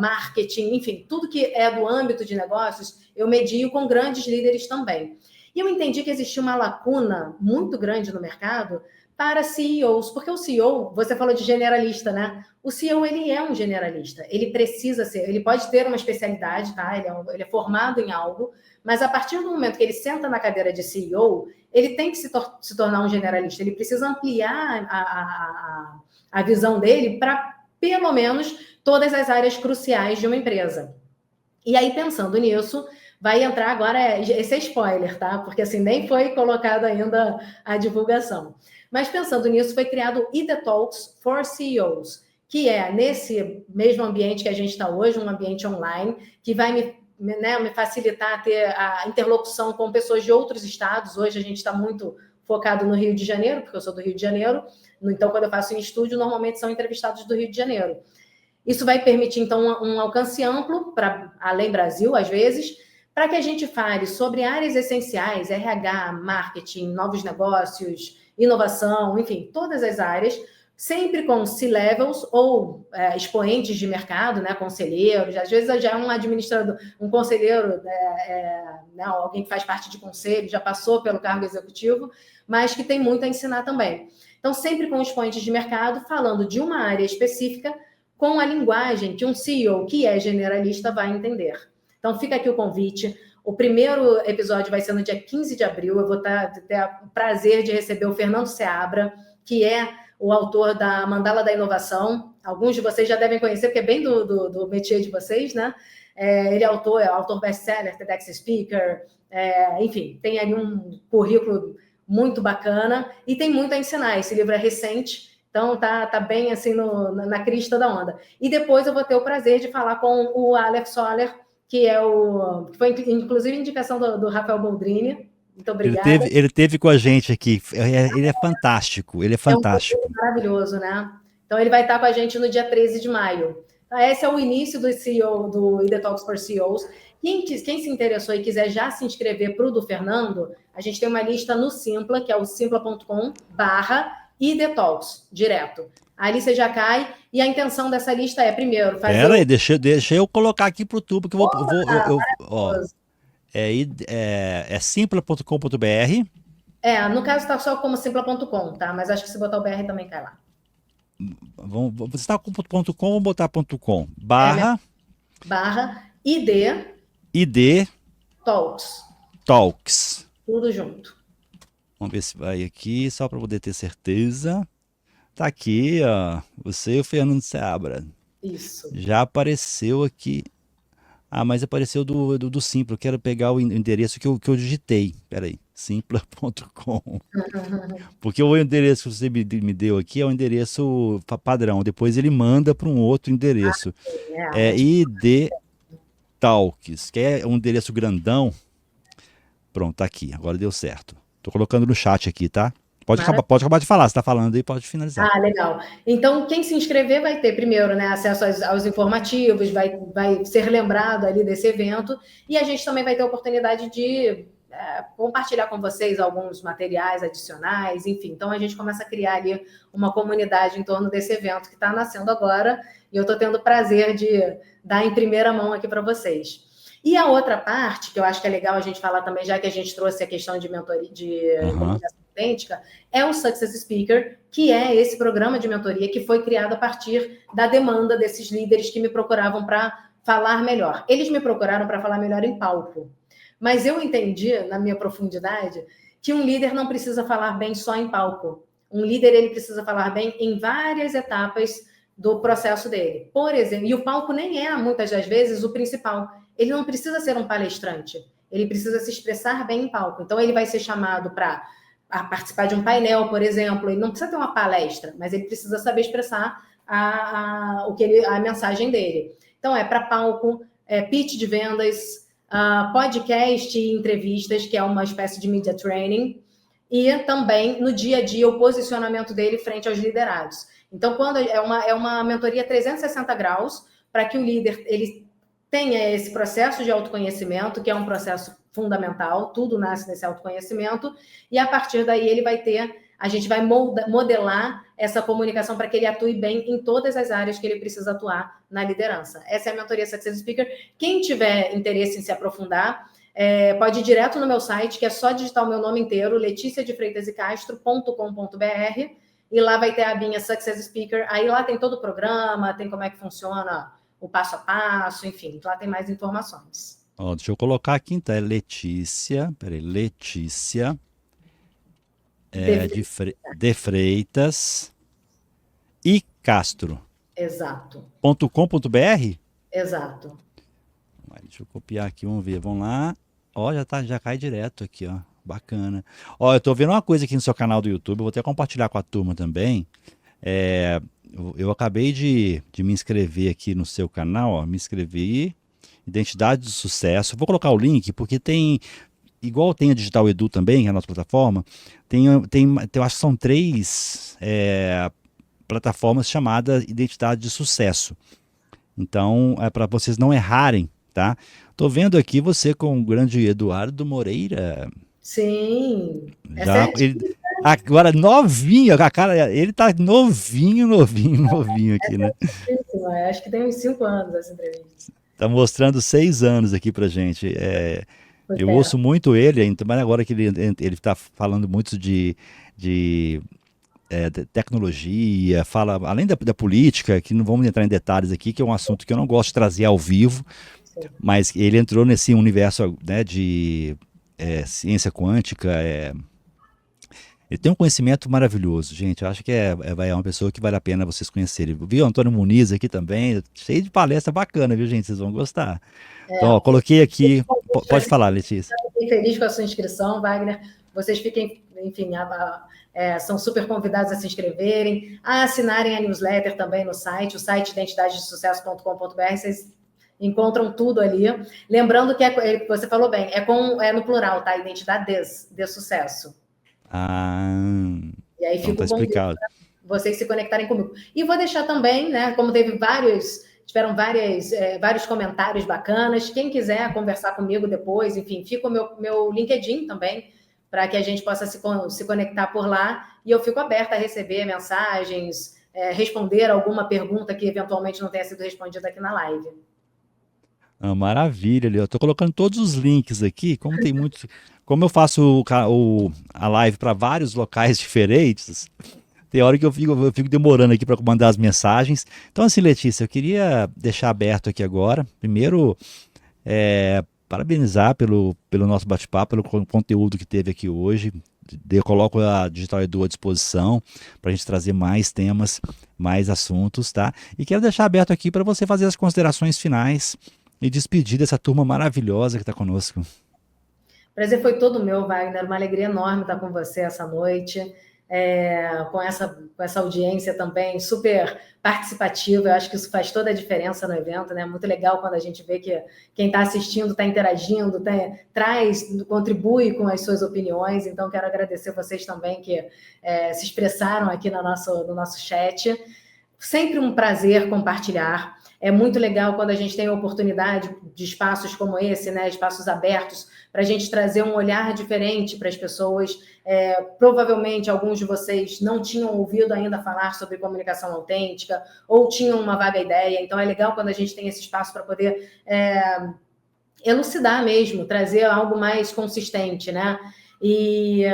marketing, enfim, tudo que é do âmbito de negócios, eu medio com grandes líderes também. E eu entendi que existia uma lacuna muito grande no mercado para CEOs, porque o CEO, você falou de generalista, né? O CEO, ele é um generalista, ele precisa ser, ele pode ter uma especialidade, tá? Ele é formado em algo, mas a partir do momento que ele senta na cadeira de CEO, ele tem que se tornar um generalista, ele precisa ampliar a visão dele para, pelo menos, todas as áreas cruciais de uma empresa. E aí, pensando nisso, vai entrar agora, esse é spoiler, tá? Porque assim, nem foi colocado ainda a divulgação. Mas pensando nisso, foi criado o ID Talks for CEOs, que é nesse mesmo ambiente que a gente está hoje, um ambiente online, que vai me facilitar ter a interlocução com pessoas de outros estados. Hoje a gente está muito focado no Rio de Janeiro, porque eu sou do Rio de Janeiro, então quando eu faço em estúdio, normalmente são entrevistados do Rio de Janeiro. Isso vai permitir, então, um alcance amplo, para além Brasil, às vezes, para que a gente fale sobre áreas essenciais, RH, marketing, novos negócios, inovação, enfim, todas as áreas, sempre com C-levels ou expoentes de mercado, né, conselheiros, às vezes já é um administrador, um conselheiro, né, alguém que faz parte de conselho, já passou pelo cargo executivo, mas que tem muito a ensinar também. Então, sempre com expoentes de mercado, falando de uma área específica, com a linguagem que um CEO que é generalista vai entender. Então, fica aqui o convite. O primeiro episódio vai ser no dia 15 de abril. Eu vou ter o prazer de receber o Fernando Seabra, que é o autor da Mandala da Inovação. Alguns de vocês já devem conhecer, porque é bem do métier de vocês, né? Ele é autor best-seller, TEDx Speaker, enfim, tem ali um currículo muito bacana e tem muito a ensinar. Esse livro é recente, então tá bem assim na crista da onda. E depois eu vou ter o prazer de falar com o Alex Soller, que foi inclusive indicação do Rafael Boldrini. Muito obrigada. Ele teve com a gente aqui. Ele é fantástico, ele é fantástico. É um maravilhoso, né? Então ele vai estar com a gente no dia 13 de maio. Então, esse é o início do CEO do ID Talks for CEOs. Quem se interessou e quiser já se inscrever para o do Fernando, a gente tem uma lista no Simpla, que é o simpla.com/IDTalks, direto. Ali você já cai, e a intenção dessa lista é, primeiro, fazer... Pera aí, deixa eu colocar aqui pro tubo, que eu vou... É simpla.com.br. No caso está só como simpla.com, tá? Mas acho que se botar o BR também cai lá. Você está com .com, vamos botar .com. /. ID Talks. Tudo junto. Vamos ver se vai aqui, só para poder ter certeza. Tá aqui, ó. Você e o Fernando Seabra. Isso. Já apareceu aqui. Ah, mas apareceu do Simpla. Eu quero pegar o endereço que eu digitei. Peraí. Simpla.com. Porque o endereço que você me deu aqui é o endereço padrão. Depois ele manda para um outro endereço. É ID Talks, que é um endereço grandão. Pronto, tá aqui. Agora deu certo. Tô colocando no chat aqui, tá? Pode acabar de falar. Você está falando aí, pode finalizar. Ah, legal. Então, quem se inscrever vai ter, primeiro, né, acesso aos informativos, vai ser lembrado ali desse evento, e a gente também vai ter a oportunidade de compartilhar com vocês alguns materiais adicionais, enfim. Então, a gente começa a criar ali uma comunidade em torno desse evento que está nascendo agora, e eu estou tendo o prazer de dar em primeira mão aqui para vocês. E a outra parte, que eu acho que é legal a gente falar também, já que a gente trouxe a questão de mentoria, de comunicação autêntica, é o Success Speaker, que é esse programa de mentoria que foi criado a partir da demanda desses líderes que me procuravam para falar melhor. Eles me procuraram para falar melhor em palco. Mas eu entendi, na minha profundidade, que um líder não precisa falar bem só em palco. Um líder, ele precisa falar bem em várias etapas do processo dele. Por exemplo, e o palco nem é, muitas das vezes, o principal. Ele não precisa ser um palestrante. Ele precisa se expressar bem em palco. Então, ele vai ser chamado para participar de um painel, por exemplo. Ele não precisa ter uma palestra, mas ele precisa saber expressar a mensagem dele. Então, para palco, pitch de vendas, podcast e entrevistas, que é uma espécie de media training, e também, no dia a dia, o posicionamento dele frente aos liderados. Então, quando é uma mentoria 360 graus, para que o líder ele tenha esse processo de autoconhecimento, que é um processo fundamental, tudo nasce nesse autoconhecimento, e a partir daí a gente vai modelar essa comunicação para que ele atue bem em todas as áreas que ele precisa atuar na liderança. Essa é a mentoria Success Speaker. Quem tiver interesse em se aprofundar, pode ir direto no meu site, que é só digitar o meu nome inteiro, leticiadefreitasecastro.com.br, e lá vai ter a abinha Success Speaker. Aí lá tem todo o programa, tem como é que funciona o passo a passo, enfim, lá tem mais informações. Deixa eu colocar aqui, então, é Letícia de Freitas e Castro. Exato. .com.br? Exato. Deixa eu copiar aqui, vamos ver, vamos lá. Já cai direto aqui, ó. Bacana. Eu tô vendo uma coisa aqui no seu canal do YouTube, eu vou até compartilhar com a turma também. Eu acabei de me inscrever aqui no seu canal, me inscrevi, Identidade de Sucesso. Vou colocar o link, porque tem, igual tem a Digital Edu também, que é a nossa plataforma, eu acho que são 3 plataformas chamadas Identidade de Sucesso. Então, é para vocês não errarem, tá? Tô vendo aqui você com o grande Eduardo Moreira. Sim. Agora, novinho, a cara, ele tá novinho aqui, né? Acho que tem uns 5 anos essa entrevista. Tá mostrando 6 anos aqui pra gente. Eu ouço muito ele, mas agora que ele tá falando muito de tecnologia, fala, além da política, que não vamos entrar em detalhes aqui, que é um assunto que eu não gosto de trazer ao vivo, Sim. mas ele entrou nesse universo, né, de ciência quântica. Ele tem um conhecimento maravilhoso, gente. Eu acho que é uma pessoa que vale a pena vocês conhecerem. Viu o Antônio Muniz aqui também, cheio de palestra bacana, viu, gente? Vocês vão gostar. Então, ó, coloquei aqui. Pode falar, Letícia. Fiquei feliz com a sua inscrição, Wagner. Vocês fiquem, enfim, são super convidados a se inscreverem, a assinarem a newsletter também no site, o site identidadedesucesso.com.br. Vocês encontram tudo ali. Lembrando que você falou bem, é no plural, tá? Identidade de sucesso. E aí então fica tá explicado. Vocês se conectarem comigo. E vou deixar também, né? Como tiveram vários comentários bacanas. Quem quiser conversar comigo depois, enfim, fica o meu LinkedIn também, para que a gente possa se conectar por lá. E eu fico aberta a receber mensagens, responder alguma pergunta que eventualmente não tenha sido respondida aqui na live. Maravilha, eu estou colocando todos os links aqui, como eu faço a live para vários locais diferentes, tem hora que eu fico demorando aqui para mandar as mensagens. Então, assim, Letícia, eu queria deixar aberto aqui agora, primeiro, parabenizar pelo nosso bate-papo, pelo conteúdo que teve aqui hoje. Eu coloco a Digital Edu à disposição para a gente trazer mais temas, mais assuntos, tá? E quero deixar aberto aqui para você fazer as considerações finais e despedir dessa turma maravilhosa que está conosco. Prazer foi todo meu, Wagner. Uma alegria enorme estar com você essa noite, com essa audiência também super participativa. Eu acho que isso faz toda a diferença no evento, né? Muito legal quando a gente vê que quem está assistindo está interagindo, contribui com as suas opiniões. Então, quero agradecer vocês também que se expressaram aqui no nosso chat. Sempre um prazer compartilhar. É muito legal quando a gente tem a oportunidade de espaços como esse, né, espaços abertos, para a gente trazer um olhar diferente para as pessoas. Provavelmente, alguns de vocês não tinham ouvido ainda falar sobre comunicação autêntica ou tinham uma vaga ideia. Então, é legal quando a gente tem esse espaço para poder elucidar mesmo, trazer algo mais consistente, né? E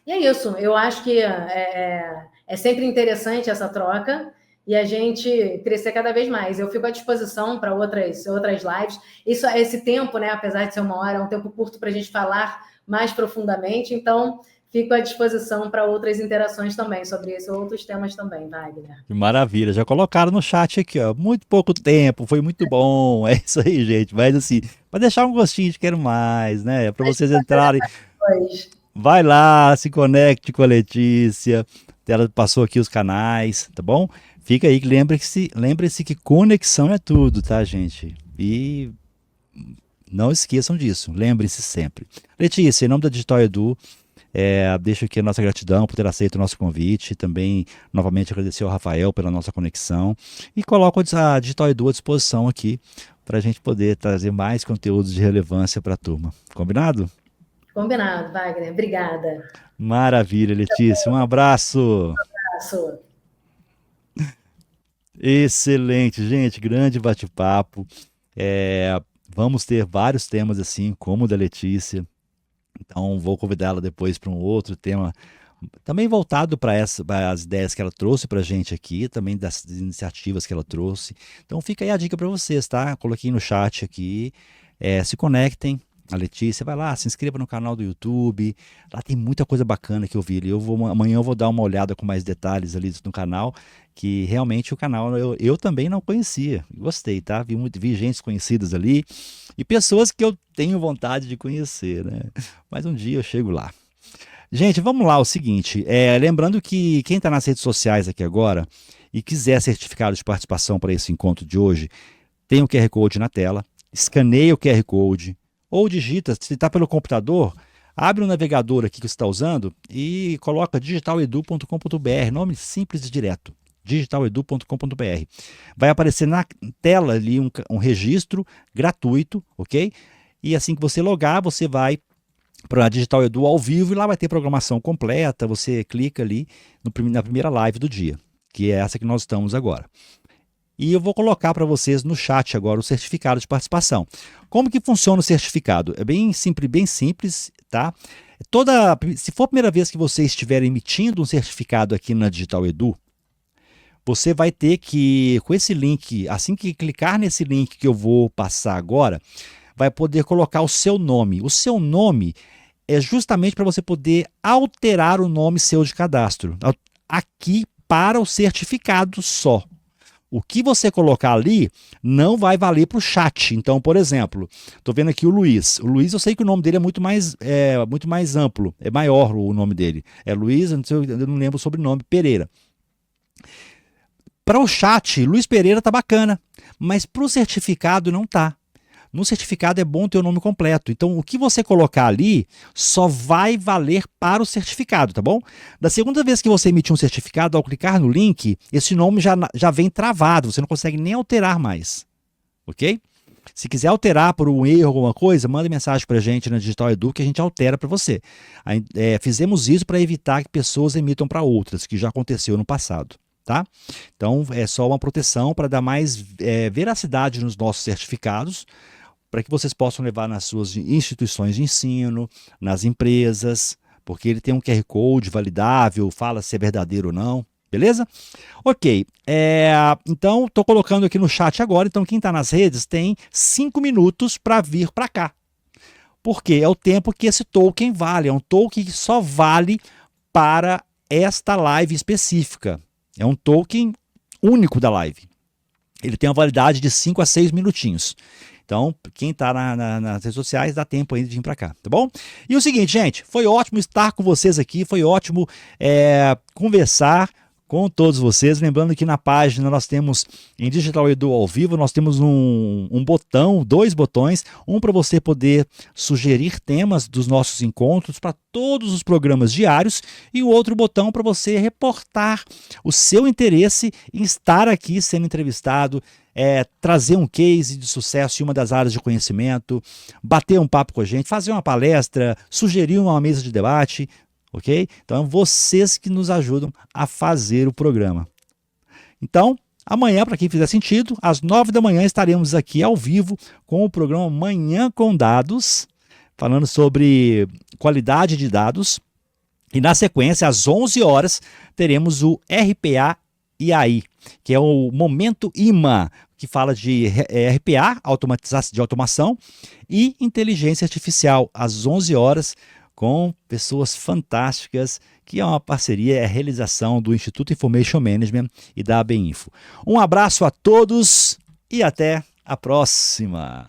é isso. Eu acho que é sempre interessante essa troca e a gente crescer cada vez mais. Eu fico à disposição para outras lives. Esse tempo, né, apesar de ser 1 hora, é um tempo curto para a gente falar mais profundamente, então fico à disposição para outras interações também, sobre esses outros temas também, Wagner. Que maravilha, já colocaram no chat aqui, ó, muito pouco tempo, foi muito bom, é isso aí, gente, mas assim, para deixar um gostinho de quero mais, né, para vocês entrarem, vai lá, se conecte com a Letícia, ela passou aqui os canais, tá bom? Fica aí, lembre-se que conexão é tudo, tá, gente? E não esqueçam disso, lembre-se sempre. Letícia, em nome da Digital Edu, deixo aqui a nossa gratidão por ter aceito o nosso convite, também novamente agradecer ao Rafael pela nossa conexão e coloco a Digital Edu à disposição aqui para a gente poder trazer mais conteúdos de relevância para a turma. Combinado? Combinado, Wagner. Obrigada. Maravilha, Letícia. Um abraço. Um abraço. Excelente, gente. Grande bate-papo. Vamos ter vários temas assim, como o da Letícia. Então, vou convidá-la depois para um outro tema, também voltado para as ideias que ela trouxe para a gente aqui, também das iniciativas que ela trouxe. Então, fica aí a dica para vocês, tá? Coloquei no chat aqui. Se conectem. A Letícia, vai lá, se inscreva no canal do YouTube, lá tem muita coisa bacana que eu vi ali. Amanhã eu vou dar uma olhada com mais detalhes ali no canal, que realmente o canal eu também não conhecia, gostei, tá? Vi gente conhecidas ali e pessoas que eu tenho vontade de conhecer, né? Mas um dia eu chego lá. Gente, vamos lá, o seguinte, lembrando que quem está nas redes sociais aqui agora e quiser certificado de participação para esse encontro de hoje, tem o QR Code na tela, escaneia o QR Code, ou digita, se está pelo computador, abre o navegador aqui que você está usando e coloca digitaledu.com.br, nome simples e direto, digitaledu.com.br. Vai aparecer na tela ali um registro gratuito, ok? E assim que você logar, você vai para a Digital Edu ao vivo e lá vai ter programação completa, você clica ali na primeira live do dia, que é essa que nós estamos agora. E eu vou colocar para vocês no chat agora o certificado de participação. Como que funciona o certificado? É bem simples, tá? Se for a primeira vez que você estiver emitindo um certificado aqui na Digital Edu, você vai ter que, com esse link, assim que clicar nesse link que eu vou passar agora, vai poder colocar o seu nome. O seu nome é justamente para você poder alterar o nome seu de cadastro, aqui para o certificado só. O que você colocar ali não vai valer para o chat. Então, por exemplo, estou vendo aqui o Luiz. O Luiz, eu sei que o nome dele é muito mais amplo, é maior o nome dele. É Luiz, eu não lembro o sobrenome, Pereira. Para o chat, Luiz Pereira tá bacana, mas para o certificado não tá. No certificado é bom ter o nome completo. Então, o que você colocar ali só vai valer para o certificado, tá bom? Da segunda vez que você emitir um certificado, ao clicar no link, esse nome já vem travado, você não consegue nem alterar mais, ok? Se quiser alterar por um erro, alguma coisa, manda mensagem para a gente na Digital Edu que a gente altera para você. Fizemos isso para evitar que pessoas emitam para outras, que já aconteceu no passado. Tá? Então, é só uma proteção para dar mais veracidade nos nossos certificados, para que vocês possam levar nas suas instituições de ensino, nas empresas, porque ele tem um QR Code validável, fala se é verdadeiro ou não, beleza? Ok, então estou colocando aqui no chat agora, então quem está nas redes tem 5 minutos para vir para cá, porque é o tempo que esse token vale, é um token que só vale para esta live específica, é um token único da live, ele tem uma validade de 5 a 6 minutinhos. Então, quem está nas redes sociais, dá tempo ainda de vir para cá, tá bom? E o seguinte, gente, foi ótimo estar com vocês aqui, foi ótimo conversar com todos vocês. Lembrando que na página nós temos, em Digital Edu ao vivo, nós temos um botão, 2 botões, um para você poder sugerir temas dos nossos encontros para todos os programas diários e o outro botão para você reportar o seu interesse em estar aqui sendo entrevistado, trazer um case de sucesso em uma das áreas de conhecimento, bater um papo com a gente, fazer uma palestra, sugerir uma mesa de debate, ok? Então, vocês que nos ajudam a fazer o programa. Então, amanhã, para quem fizer sentido, às 9 da manhã estaremos aqui ao vivo com o programa Manhã com Dados, falando sobre qualidade de dados. E na sequência, às 11 horas, teremos o RPA e AI, que é o Momento IMA, que fala de RPA, de automação, e inteligência artificial, às 11 horas, com pessoas fantásticas, que é uma parceria, é a realização do Instituto Information Management e da ABInfo. Um abraço a todos e até a próxima!